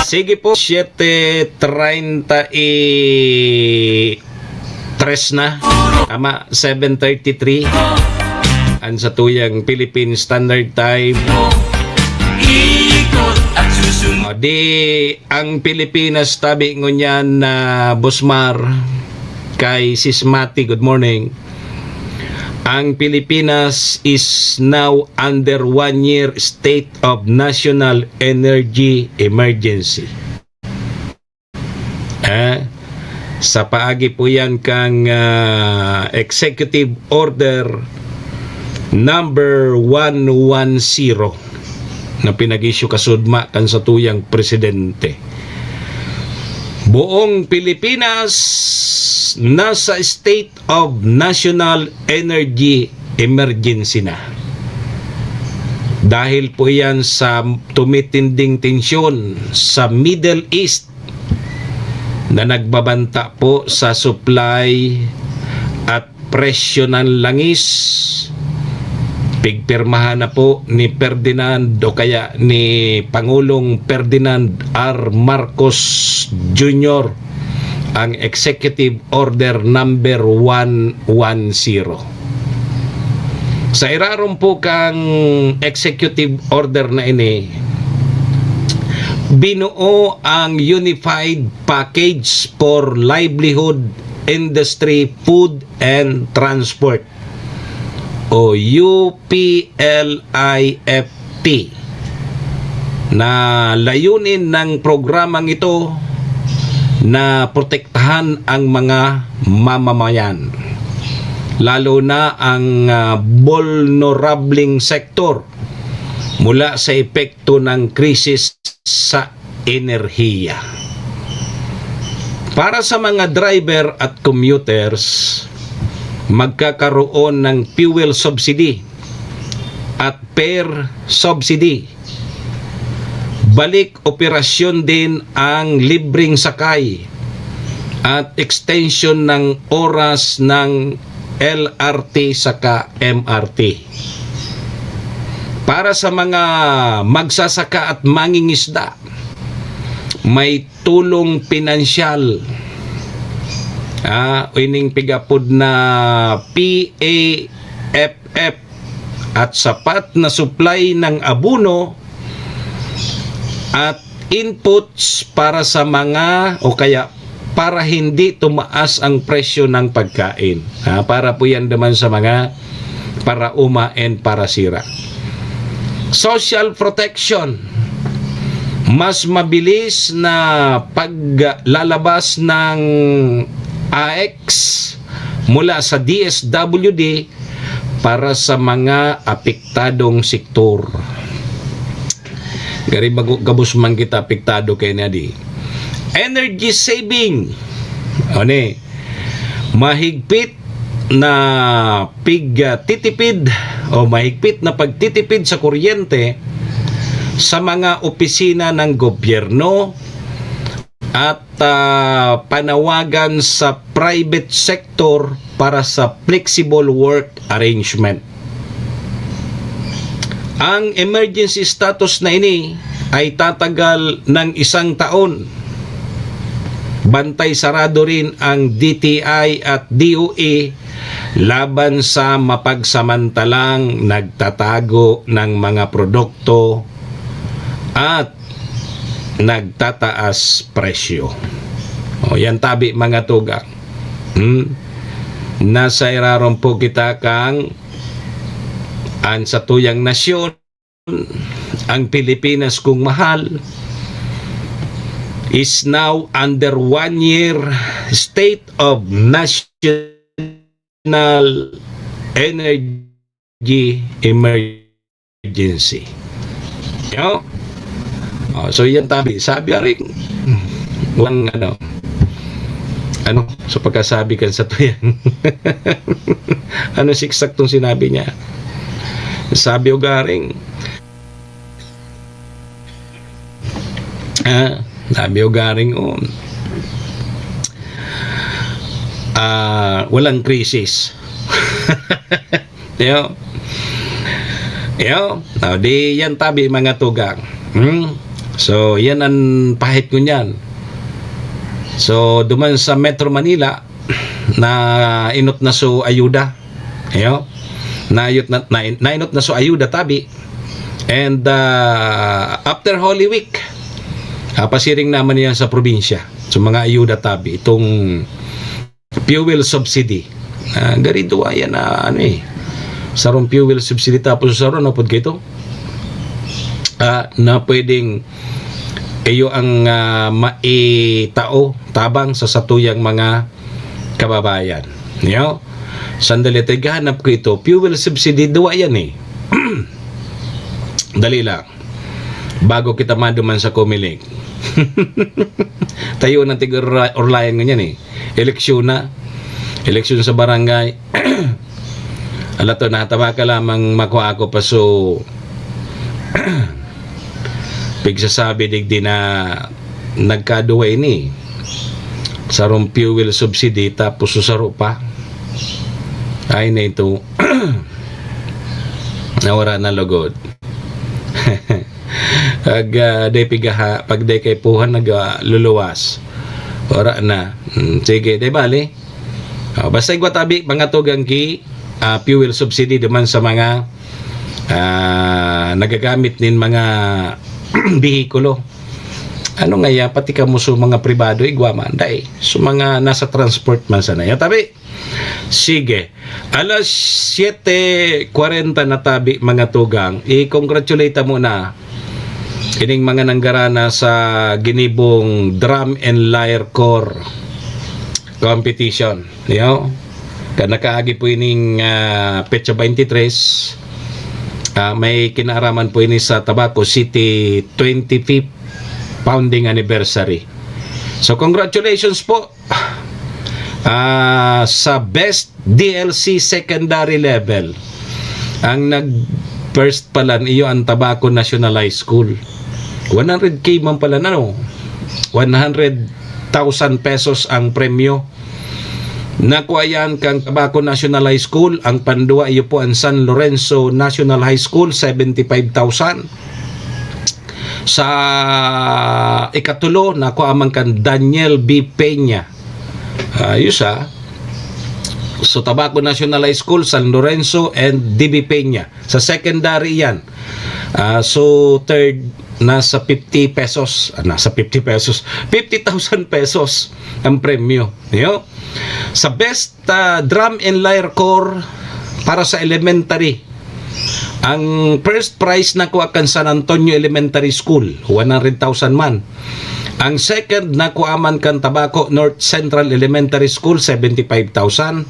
Sige po, 7:33 na. Tama, 7:33. Ang sa tuyang Philippine Standard Time. O di, ang Pilipinas tabi ngunyan na Bosmar kay Sismati, good morning. Ang Pilipinas is now under 1-year state of national energy emergency. Sa paagi po yan kang Executive Order number 110 na pinag-issue kasudma kan sa tuyang presidente. Buong Pilipinas nasa state of national energy emergency na. Dahil po yan sa tumitinding tensyon sa Middle East na nagbabanta po sa supply at presyo ng langis. Pigpirmahan na po ni Ferdinand o kaya ni Pangulong Ferdinand R. Marcos Jr. ang Executive Order number 110. Sa iraron po kang executive order na ini, binuo ang Unified Package for Livelihood, Industry, Food and Transport o UPLIFT, na layunin ng programang ito na protektahan ang mga mamamayan, lalo na ang vulnerableng sektor mula sa epekto ng krisis sa enerhiya. Para sa mga driver at commuters, magkakaroon ng fuel subsidy at fare subsidy. Balik operasyon din ang libreng sakay at extension ng oras ng LRT saka MRT. Para sa mga magsasaka at mangingisda, may tulong pinansyal, ining pigapod na PAFF at sapat na supply ng abono at inputs para sa mga o kaya para hindi tumaas ang presyo ng pagkain. Para po yan naman sa mga para uma and para sira. Social protection, mas mabilis na paglalabas ng AX mula sa DSWD para sa mga apektadong sektor. Gari gabos man kita apektado kay nadi. Energy saving, mahigpit na pagtitipid o mahigpit na pagtitipid sa kuryente sa mga opisina ng gobyerno at panawagan sa private sector para sa flexible work arrangement. Ang emergency status na ini ay tatagal ng 1 taon. Bantay sarado rin ang DTI at DOE laban sa mapagsamantalang nagtatago ng mga produkto at nagtataas presyo. O yan tabi mga tugang. Nasa iraron po kita kang ang sa tuyang nasyon, ang Pilipinas kung mahal, is now under 1 year state of national energy emergency. So yan tabi, sabi rin walang so pagkasabi kan sa tuyang siksak tong sinabi niya. Sabi o garing walang krisis. Now, di yan tabi mga tugang. So yan ang pahit ko niyan. So duman sa Metro Manila na inot na so ayuda. Nainot na so ayuda tabi. And after Holy Week, pasiring naman yan sa probinsya. So mga ayuda tabi itong fuel subsidy. Garido ayan na sarong fuel subsidy tapos saron na pud kito. Na pwedeng iyo ang maitao tabang sa satuyang mga kababayan. Sandali tagahanap ko ito. Fuel subsidy duwa yan Dali lang. Bago kita maduman sa kumiling. Tayo ng tig-orlayan ganyan Eleksyon na. Eleksyon sa barangay. Alato na tama ka lamang makuha ako pa so pigsasabi digdi na nagkaduwa ini sarong fuel subsidy tapos susaro pa ay na ito nawara na lugod. Day pigaha pag day kay puhan nagluluwas ora na sige day bali basta igwatabi mga tugang ki fuel subsidy naman sa mga nagagamit nin mga bihikulo. Ano nga ya, pati ka mo sa mga pribado, igwaman, dahil sa mga nasa transport man sana. Tabi, sige, alas 7:40 na tabi mga tugang, i-congratulate mo na kining mga nanggarana sa ginibong Drum and Lyre Corps competition. Nakaagi po ining petsa 23, may kinaaraman po ini sa Tabaco City 25th founding anniversary. So congratulations po sa best DLC secondary level. Ang nag first pala iyo ang Tabaco National High School. 100k man pala na, no? 100,000 pesos ang premyo. Nakuha yan kang Tabaco National High School. Ang pandua iyo po ang San Lorenzo National High School, 75,000. Sa ikatulo, nakuha man kang Daniel B. Peña. Ayos So Tabaco National High School, San Lorenzo and DB Peña. Sa secondary yan. So third, nasa 50 pesos. 50,000 pesos ang premyo. Sa best drum and lyre corps para sa elementary, ang first prize nakuha kan San Antonio Elementary School, 100,000 man. Ang second nakuha man kan Tabaco North Central Elementary School, 75,000.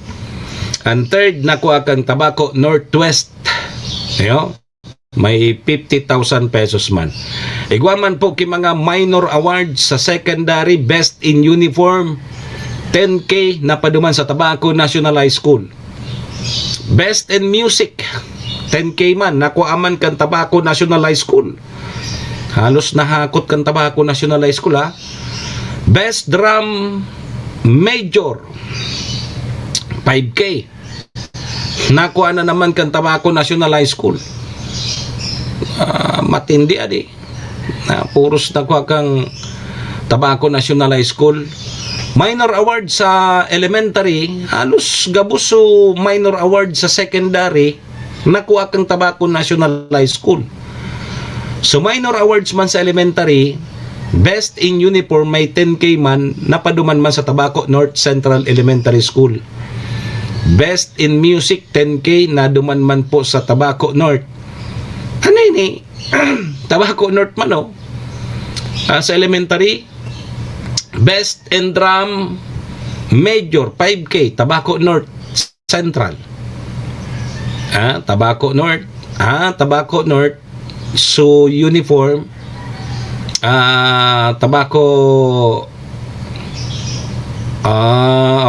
Ang third nakuha kan Tabaco Northwest, may 50,000 pesos man. Igwaman po ki mga minor awards sa secondary, best in uniform, 10K na paduman sa Tabaco National High School. Best in music, 10K man, nakuha man kan Tabaco National High School. Halos nahakot kan Tabaco National High School, Best drum major, 5K. Nakuha na naman kan Tabaco National High School. Matindi puros nakuha kang Tabaco National High School. Minor award sa elementary, halos gabuso minor award sa secondary, nakuha kang Tabaco National High School. So minor awards man sa elementary, best in uniform may 10K man, napaduman man sa Tabaco North Central Elementary School. Best in music, 10K, naduman man po sa Tabaco North. Ano ini? Tabaco North man, sa elementary. Best in drum major, 5K, Tabaco North Central. Tabaco North. Tabaco North. So, uniform. Tabaco.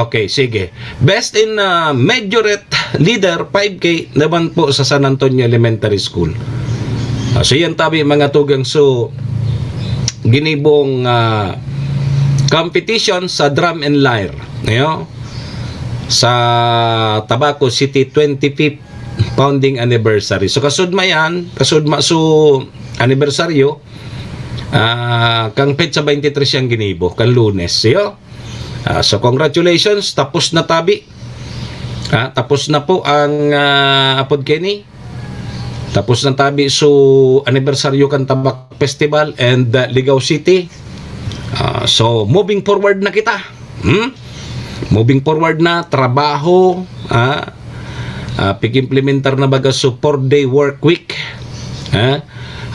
Okay, sige. Best in majorette leader, 5K, naman po sa San Antonio Elementary School. So, yan tabi mga tugang. So, ginibong competition sa drum and lyre. Sa Tabaco City 25th founding anniversary. So kasudma yan, kasudma so anibersaryo, kang petsa 23 siyang ginibo, kang Lunes. So congratulations, tapos na tabi. Tapos na po ang Apod Kenny. Tapos na tabi so anibersaryo kan Tabak Festival and Ligao City. So moving forward na kita. Moving forward na trabaho, pag-implementar na baga so 4-day work week.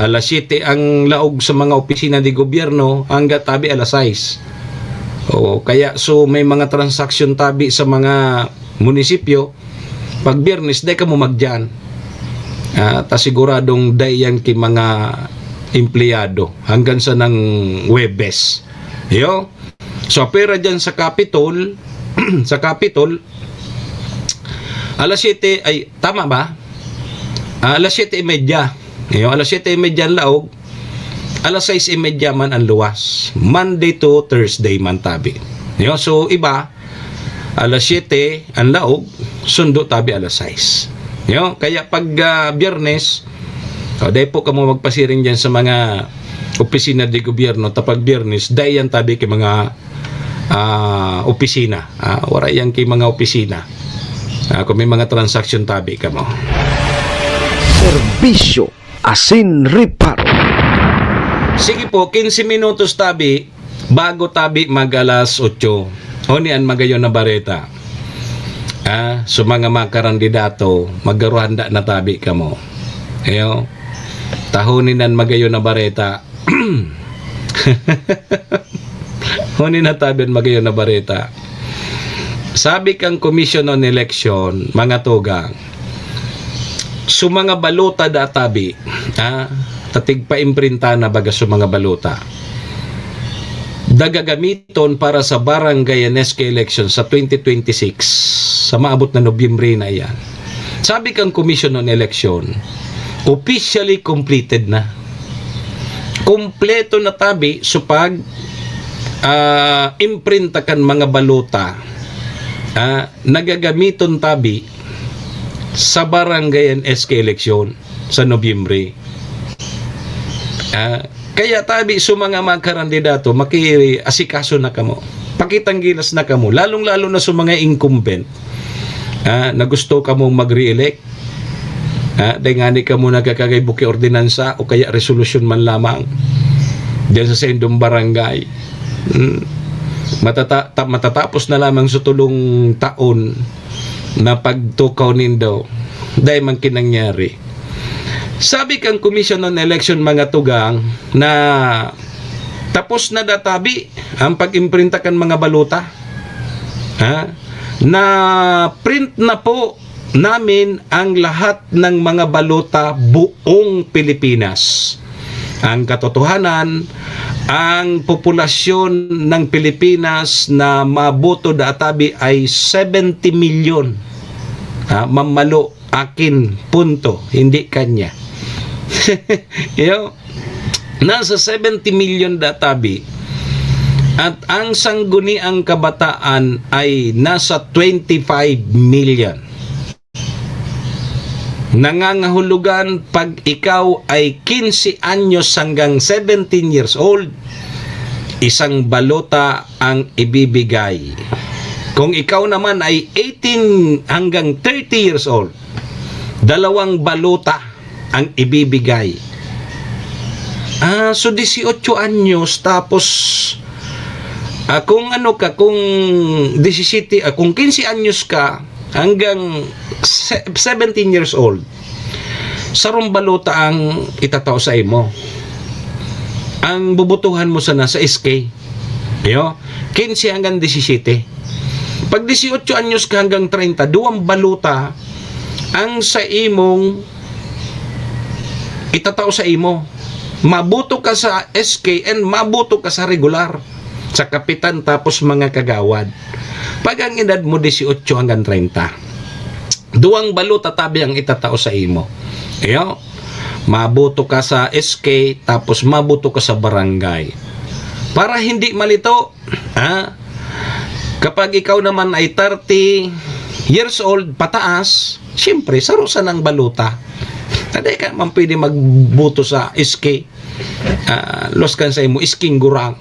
Alas 7 ang laog sa mga opisina di gobyerno, hanggat tabi alas 6. Kaya so may mga transaksyon tabi sa mga munisipyo. Pag Biyernes, day ka mo magdyan. Siguradong day yan ki mga empleyado hanggang sa ng Webes. So pera dyan sa Capitol, sa Capitol, alas 7 ay tama ba? Alas 7:30. Alas 7:30 ang laog. Alas 6:30 man ang luwas. Monday to Thursday man tabi. So iba alas 7 ang laog, sundo tabi alas 6. Kaya pag Biyernes, dahil po ka mo magpasiring dyan sa mga opisina di gobyerno, tapag Biyernes, dahil yan tabi kay mga opisina. Wala yan kay mga opisina. Kung may mga transaction tabi ka mo. Serbisyo asin reparo. Sige po, 15 minutos tabi, bago tabi mag-alas 8. Honian magayon na bareta. So mga kandidato, maggaruhanda na tabi ka mo. Ayo, tahuninan magayon na bareta. Honin na tabi magayon na bareta. Sabi kang Commission on Election, mga tugang, so mga baluta da tabi, tatig pa-imprinta na baga so mga baluta, dagagamiton para sa barangay and SK election sa 2026, sa maabot na Nobyembre na yan. Sabi kang Commission on Election, officially completed na. Kompleto na tabi so pag imprinta kan mga baluta, nagagamiton tabi sa barangay and SK election sa Nobyembre. Kaya tabi so mga kandidato, maki-asikaso na kamo, pakitang gilas na kamo, lalong-lalo na sa mga incumbent na gusto kamo mag-re-elect. Dahil nga ni kamo nagkakagaybuki ordinansa o kaya resolusyon man lamang diyan sa sendong barangay. Matatapos na lamang sa tulong taon na pagtukaw nindo dahil man kinangyari. Sabi kang Commission on Election, mga tugang, na tapos na databi ang pag-imprinta kan mga baluta. Na print na po namin ang lahat ng mga baluta buong Pilipinas. Ang katotohanan, ang populasyon ng Pilipinas na maboto databi ay 70 milyon. Mamalo akin, punto, hindi kanya. Nasa 70 milyon databi at ang sangguniang kabataan ay nasa 25 million. Nangangahulugan pag ikaw ay 15 anyos hanggang 17 years old, isang balota ang ibibigay. Kung ikaw naman ay 18 hanggang 30 years old, 2 balota ang ibibigay. So 18 anyos tapos kung kung 17, kung 15 anyos ka hanggang 17 years old, sarong balota ang itatao sa imo. Ang bubutuhan mo sana sa SK, 15 hanggang 17. Pag 18 anyos ka hanggang 30, 2 balota ang sa imong itatao sa imo. Mabuto ka sa SK and mabuto ka sa regular, sa kapitan tapos mga kagawad. Pag ang edad mo 18 hanggang 30, 2 balota tabi ang itatao sa imo. Mabuto ka sa SK tapos mabuto ka sa barangay. Para hindi malito, kapag ikaw naman ay 30 years old pataas, siyempre sarusan ng baluta. Hindi ka man pwede magbuto sa SK. Los kan sa imo isking gurang.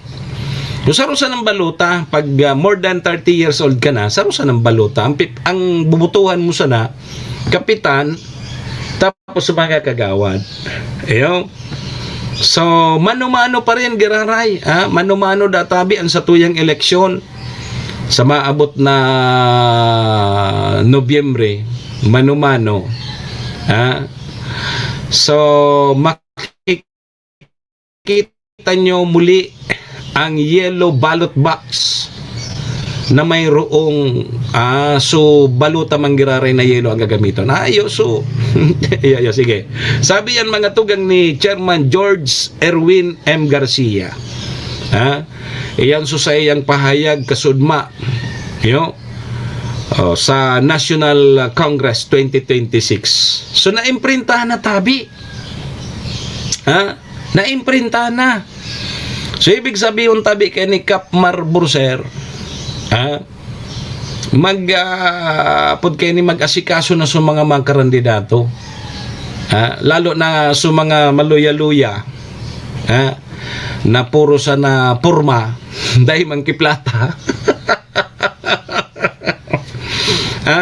So sarusan ng baluta, pag more than 30 years old ka na, sarusan ng baluta. Ang bubutuhan mo sana, kapitan, tapos sa mga kagawad. So, mano-mano pa rin, giraray. Mano-mano databi ang sa tuyang eleksyon. Sa maabot na Nobyembre, mano-mano. So, makikita nyo muli ang yellow ballot box na mayroong so baluta manggiraray na yellow ang gagamiton. Sige. Sabi yan mga tugang ni Chairman George Erwin M. Garcia. Iyan susayang pahayag kasudma sa National Congress 2026. So naimprintahan na tabi. Naimprintahan na. So ibig sabihin tabi kay ni Kapmar Burser, pud kay ni mag-asikaso na sa mga kandidato, lalo na sa mga maluya-luya, na puro sa na purma dahil man kiplata.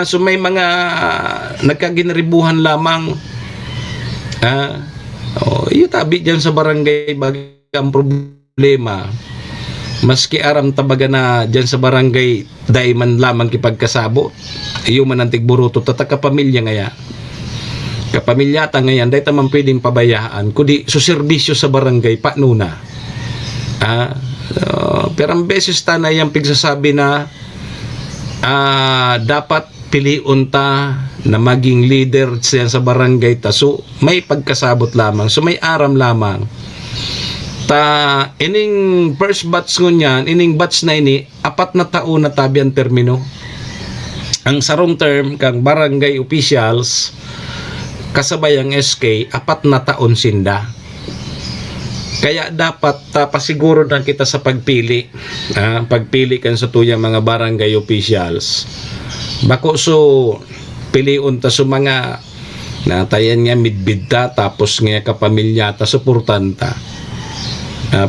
So may mga nagkaginaribuhan lamang. Yung tabi dyan sa barangay bagang problema. Maski aram tabaga na dyan sa barangay dahil man lamang kipagkasabot. Iyo man ang tigburuto tataka pamilya ngaya. Kapamilyata ngayon dahil tamang pwedeng pabayaan kundi suserbisyo sa barangay paano na. Pero ang beses tanay ang pigsasabi na dapat piliun ta na maging leader siya sa barangay ta. So may pagkasabot lamang. So may aram lamang. Ta ining first batch ngunyan, ining batch na ini 4 na taon na tabi ang termino. Ang sarong term kang barangay officials kasabay ang SK 4 na taon sinda. Kaya dapat pasiguro na kita sa pagpili. Pagpili kan sa tuyang mga barangay officials. Bako so piliun ta sa mga natayan nga midbid ta tapos nga kapamilya ta suportanta.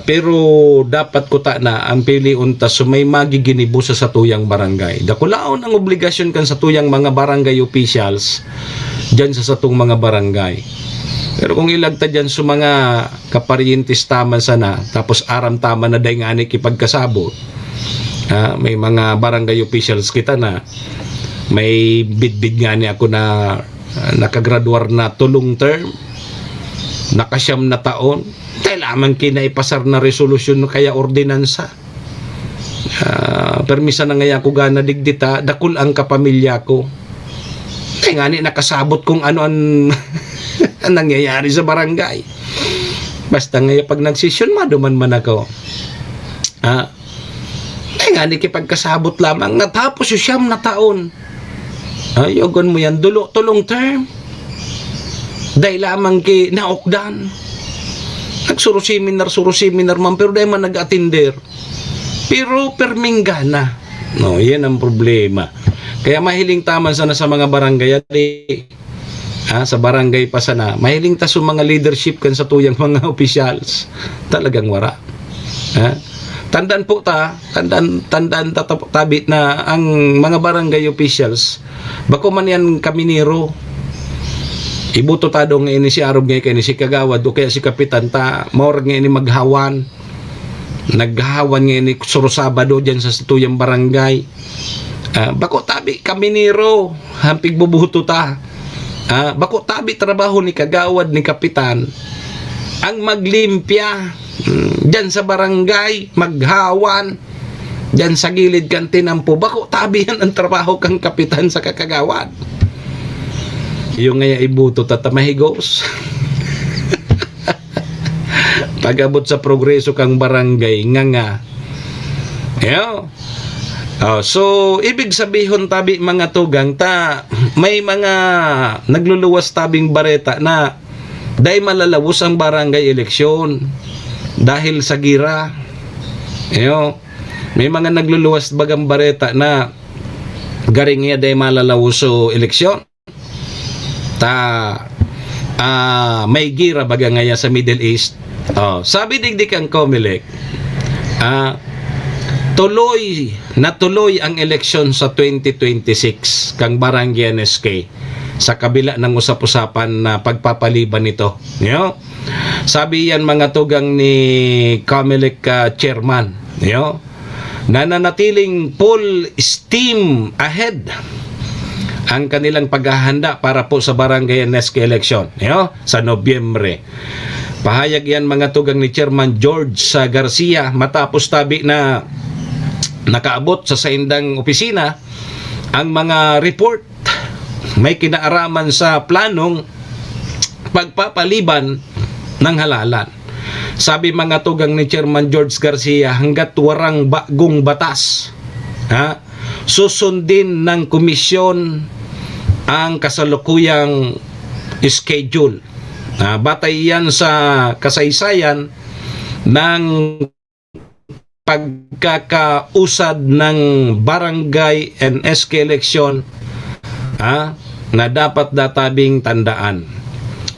Pero dapat ko ta na ang piliun ta so may magiginibo sa tuyang barangay. Dakulaon ang obligasyon kan sa tuyang mga barangay officials dyan sa satong mga barangay. Pero kung ilagta dyan sa mga kaparyentes taman sana tapos aram tama na dahi nga ikipagkasabot, may mga barangay officials kita na may bidbid nga ni ako na nakagraduar na tulong term, nakasyam na taon, kailangan kinaipasar na resolusyon kaya ordinansa. Permisa na ngaya ko gana digdita, dakul ang kapamilya ko. Kaya nga ni nakasabot kung ano ang nangyayari sa barangay. Basta ngaya pag nagsisyon, maduman man ako. Kaya nga ni kipagkasabot lamang, natapos yung 9 na taon. Yogon mo yan, tulong term. Dahil lamang ki naokdan. Nagsuro-seminar man, pero dahil man nag-attender. Pero perminggana. No, yan ang problema. Kaya mahiling taman sana sa mga barangay. Sa barangay pa sana. Mahiling ta sa mga leadership kan sa tuyang mga officials. Talagang wara. Tandaan po tandaan tabi na ang mga barangay officials, bako man yan kaminiro, ibuto ta dong ini si arog nga kay ni si kagawad o kaya si kapitan ta, maor nga ini maghawan, naghawan nga ini surusabado dyan sa tuyang barangay. Bako tabi kaminiro, hampig bubuto ta. Bako tabi trabaho ni kagawad ni kapitan ang maglimpya dyan sa barangay, maghawan dyan sa gilid kan tinampo. Bako tabi yan ang trabaho kang kapitan sa kakagawad. Yung ngaya ibuto tatamahigos. Pag-abot sa progreso kang barangay nga. So ibig sabihin tabi mga tugang ta may mga nagluluwas tabing bareta na dahil malalawos ang barangay eleksyon dahil sa gira. May mga nagluluwas bagang bareta na garing niya dahil malalawos so eleksyon. May gira baga ngaya sa Middle East. Sabi digdik ang Comelec, natuloy ang eleksyon sa 2026 kang barangay NSK sa kabila ng usap-usapan na pagpapaliban nito. Sabi yan mga tugang ni Comelec chairman, nananatiling full steam ahead ang kanilang paghahanda para po sa barangay NSK election sa Nobyembre. Pahayag yan mga tugang ni Chairman George Garcia matapos tabi na nakaabot sa saindang opisina ang mga report may kinaaraman sa planong pagpapaliban ng halalan. Sabi mga tugang ni Chairman George Garcia, hanggat warang bagong batas, susundin ng komisyon ang kasalukuyang schedule. Batay yan sa kasaysayan ng pagkakausad ng barangay NSK election na dapat databing tandaan.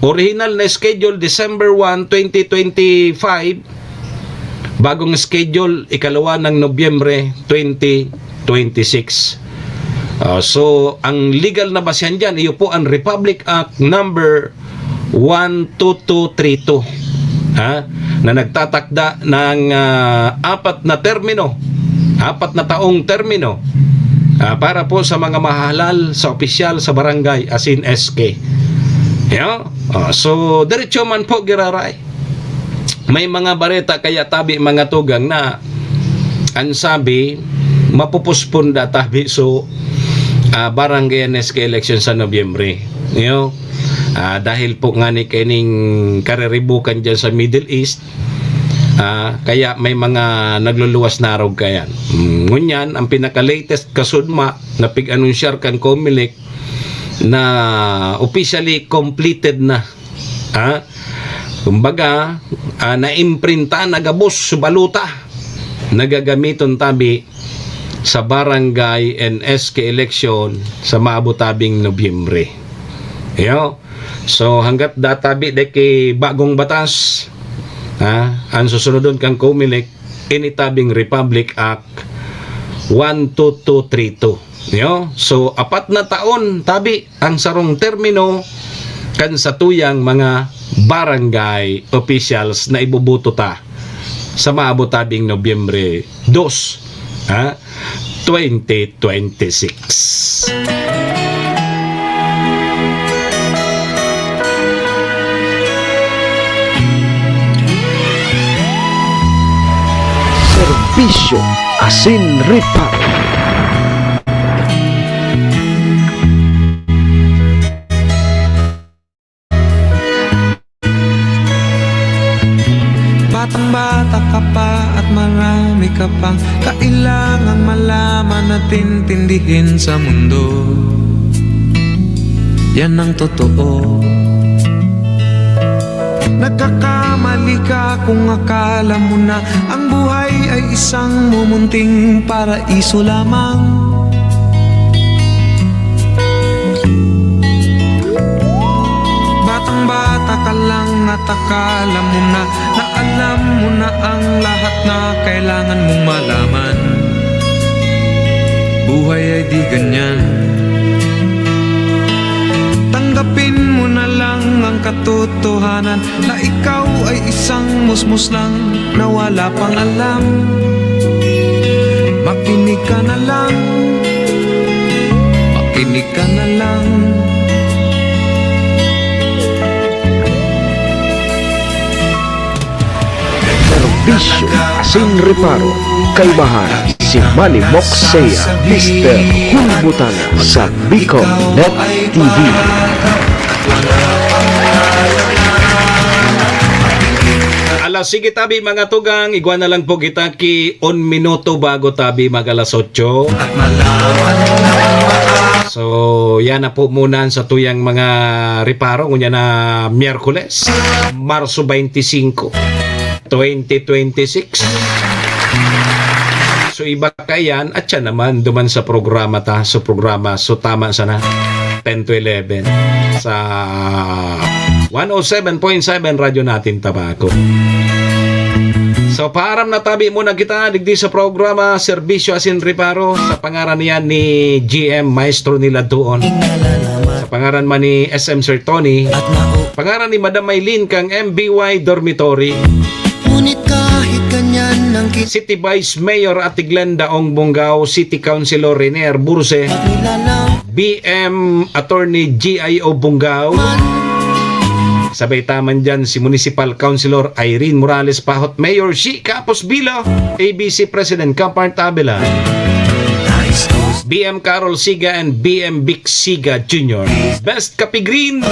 Original na schedule December 1, 2025, bagong schedule ikalawa ng Nobyembre 2026. So, ang legal na basehan dyan, iyo po ang Republic Act number 12232 na nagtatakda ng 4 na taong termino para po sa mga mahalal sa opisyal sa barangay as in SK. So, diretso man po giraray. May mga bareta kaya tabi mga tugang na ang sabi mapupuspunda tabi so barangay and SK election sa Nobyembre. Dahil po nga ni kining kareribukan dyan sa Middle East, kaya may mga nagluluwas na arog kayan. Ngunyan, ang pinaka-latest kasudma na pig-anunsyar kan Comelec na officially completed na. Kumbaga, na-imprinta, nagabos, subaluta, nagagamiton tabi sa barangay and SK election sa maabutabing Nobyembre. So hanggat databi deki bagong batas, ang susunodon kang Comelec initabing Republic Act 12232. So 4 na taon tabi ang sarong termino kan sa tuyang mga barangay officials na ibubuto ta sa maabutabing Nobyembre 2, 2026. Serbisyo Asin Reparo. Batang-bata ka pa at marami ka pang kailangang malaman at intindihin sa mundo. Yan ang totoo. Nagkakamali ka kung akala mo na ang buhay ay isang mumunting paraiso lamang. Batang-bata ka lang at akala mo na alam mo na ang lahat na kailangan mong malaman. Buhay ay di ganyan. Tanggapin mo na lang ang katotohanan na ikaw ay isang musmus lang na wala pang alam. Makinig ka na lang, makinig ka na lang. Serbisyo Asin Reparo. Kaibahan si Manny Moxea, Mr. Hulbutana sa Bicol Net TV. Alas sige tabi mga tugang, igwa na lang po kita ki 1 minuto bago tabi mag alas 8. So yan na po muna sa tuyang mga reparo ngunya na Miyerkules, Marso 25, 2026. So iba kayan at siya naman duman sa programa ta. So programa so tama sana 10 to 11 sa 107.7 radyo natin Tabaco. So param na tabi muna kita digdi sa programa Serbisyo Asin Reparo sa pangaran niya ni GM Maestro nila doon. Sa pangaran man ni SM Sir Tony. Pangaran ni Madam Maylin kang MBY Dormitory. City Vice Mayor Ate Glenda Ong Bonggao, City Councilor Renier Burse, BM Attorney GIO Bonggao, sabay taman dyan si Municipal Councilor Irene Morales Pahot, Mayor Shi Capos Bilo, ABC President Kampart Tabela, BM Carol Siga and BM Vic Siga Jr. Best Kape Green,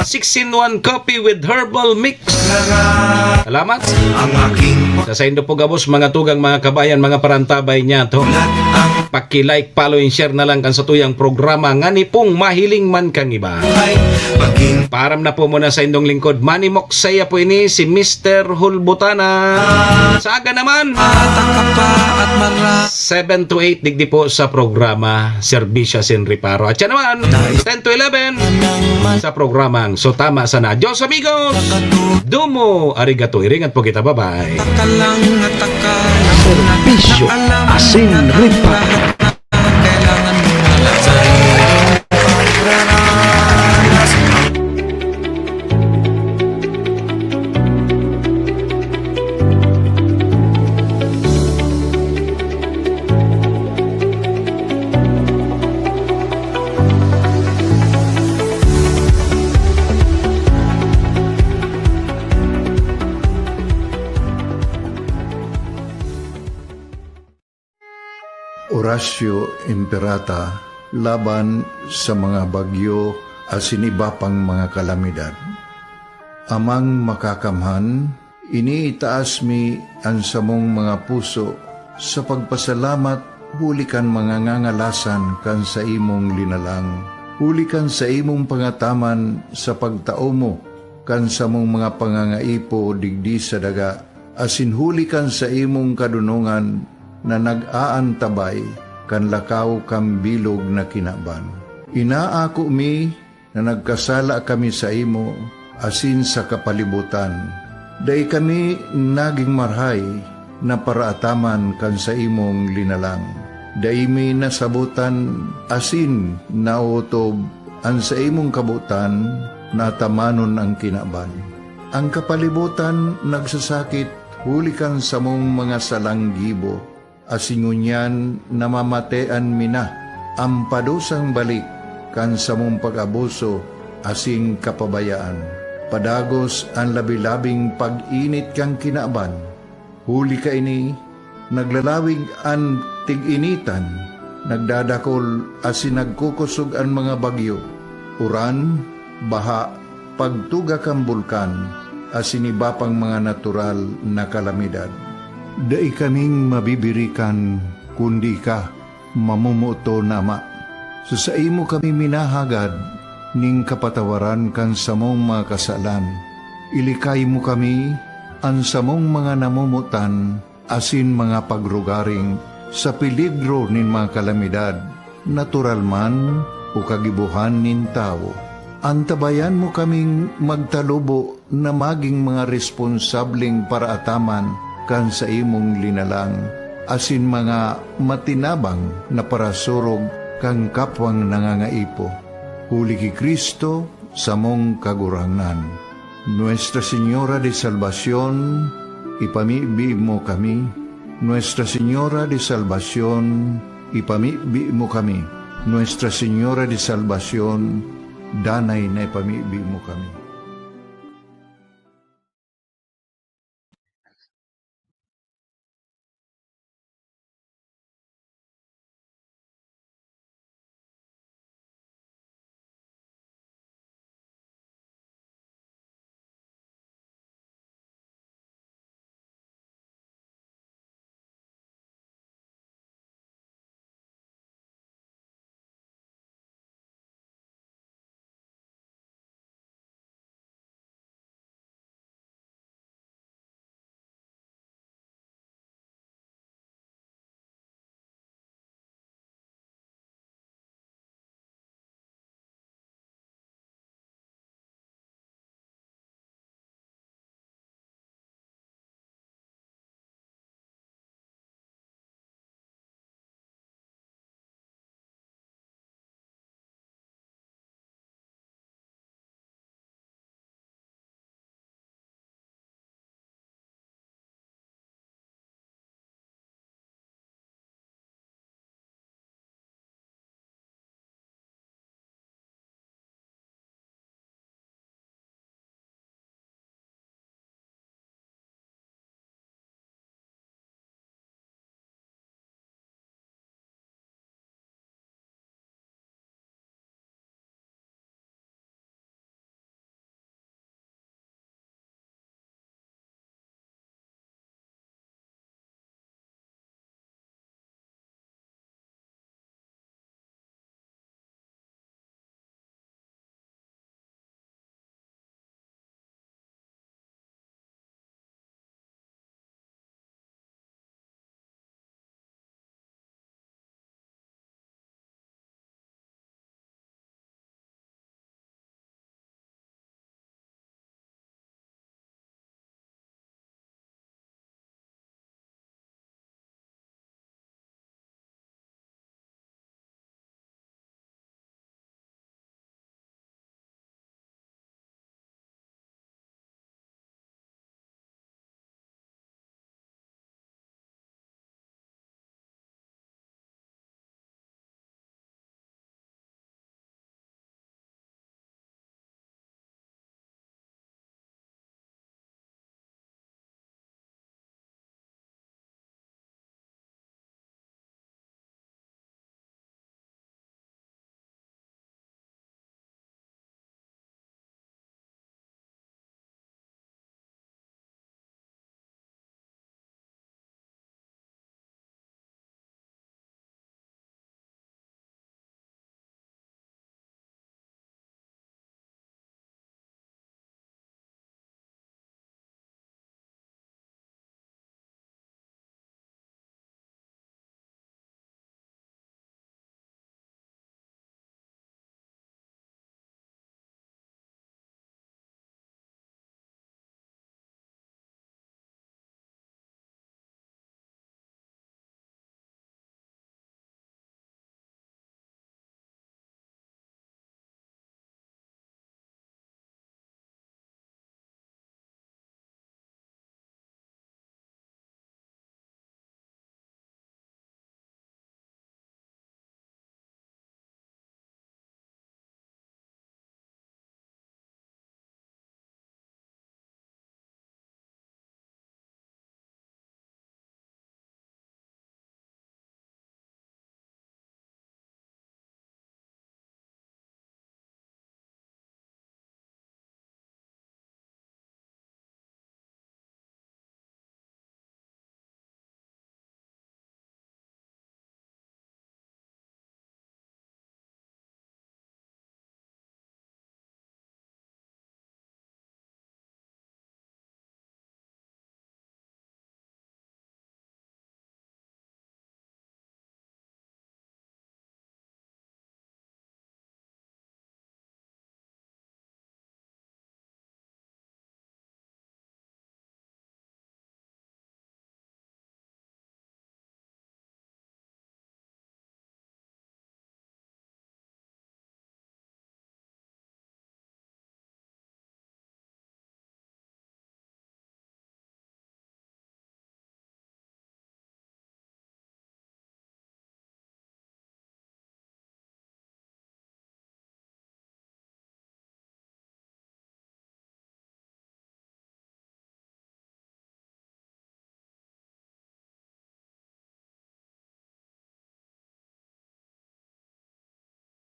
6-in-1 coffee with herbal mix. Salamat. Sa indo po gabos mga tugang mga kabayan, mga parantabay niya to. Paki-like, follow, and share na lang kan sa tuyang programa nga ni pong mahiling man kang iba. Param na po muna sa indong lingkod. Manny Moxea po ini si Mr. Hulbutana. Saga naman 7 to 8 digdi po sa programa Serbisyo Asin Reparo. At siya naman 10 to 11 sa programang So Tama Sana. Diyos amigos, Dumo arigato. Iringat po kita. Bye-bye. Serbisyo Asin Reparo. Kailangan mo Horacio Imperata laban sa mga bagyo at siniba pang mga kalamidad. Amang makakamhan, iniitaas mi ang samong mga puso sa pagpasalamat, hulikan mga ngangalasan kan sa imong linalang. Hulikan sa imong pangataman sa pagtao mo, kan sa mong mga pangangaipo digdi sa daga, asin hulikan sa imong kadunungan na nag-aantabay, kan lakaw kam bilog na kinaban. Inaako mi na nagkasala kami sa imo, asin sa kapalibutan. Day kami naging marhay na paraataman kan sa imong linalang. Day mi nasabutan asin nautob ang sa imong kabutan na tamanon ang kinaban. Ang kapalibutan nagsasakit hulikan sa mong mga salanggibo, asin ngunyan namamatean mina ang padusang balik kan sa mong pag-abuso asing kapabayaan. Padagos ang labi-labing pag-init kang kinaban. Huli ka ini, naglalawig ang tig-initan, nagdadakol asin nagkukusog ang mga bagyo. Uran, baha, pagtuga kang bulkan, asin iba pang mga natural na kalamidad. Dai kaming mabibirikan, kundi ka, mamumuto nama. So sa imo kami minahagad, ning kapatawaran kan samong mga kasalan. Ilikay mo kami, ang samong mga namumutan, asin mga pagrugaring, sa peligro nin mga kalamidad, natural man o kagibuhan nin tao. Antabayan mo kaming magtalubo na maging mga responsableng paraataman kan sa imong linalang, asin mga matinabang na parasurog kang kapwang nangangaipo. Huli ki Kristo sa mong kaguranan. Nuestra Señora de Salvación, ipamibi mo kami. Nuestra Señora de Salvación, ipamibi mo kami. Nuestra Señora de Salvación, danay na ipamibi mo kami.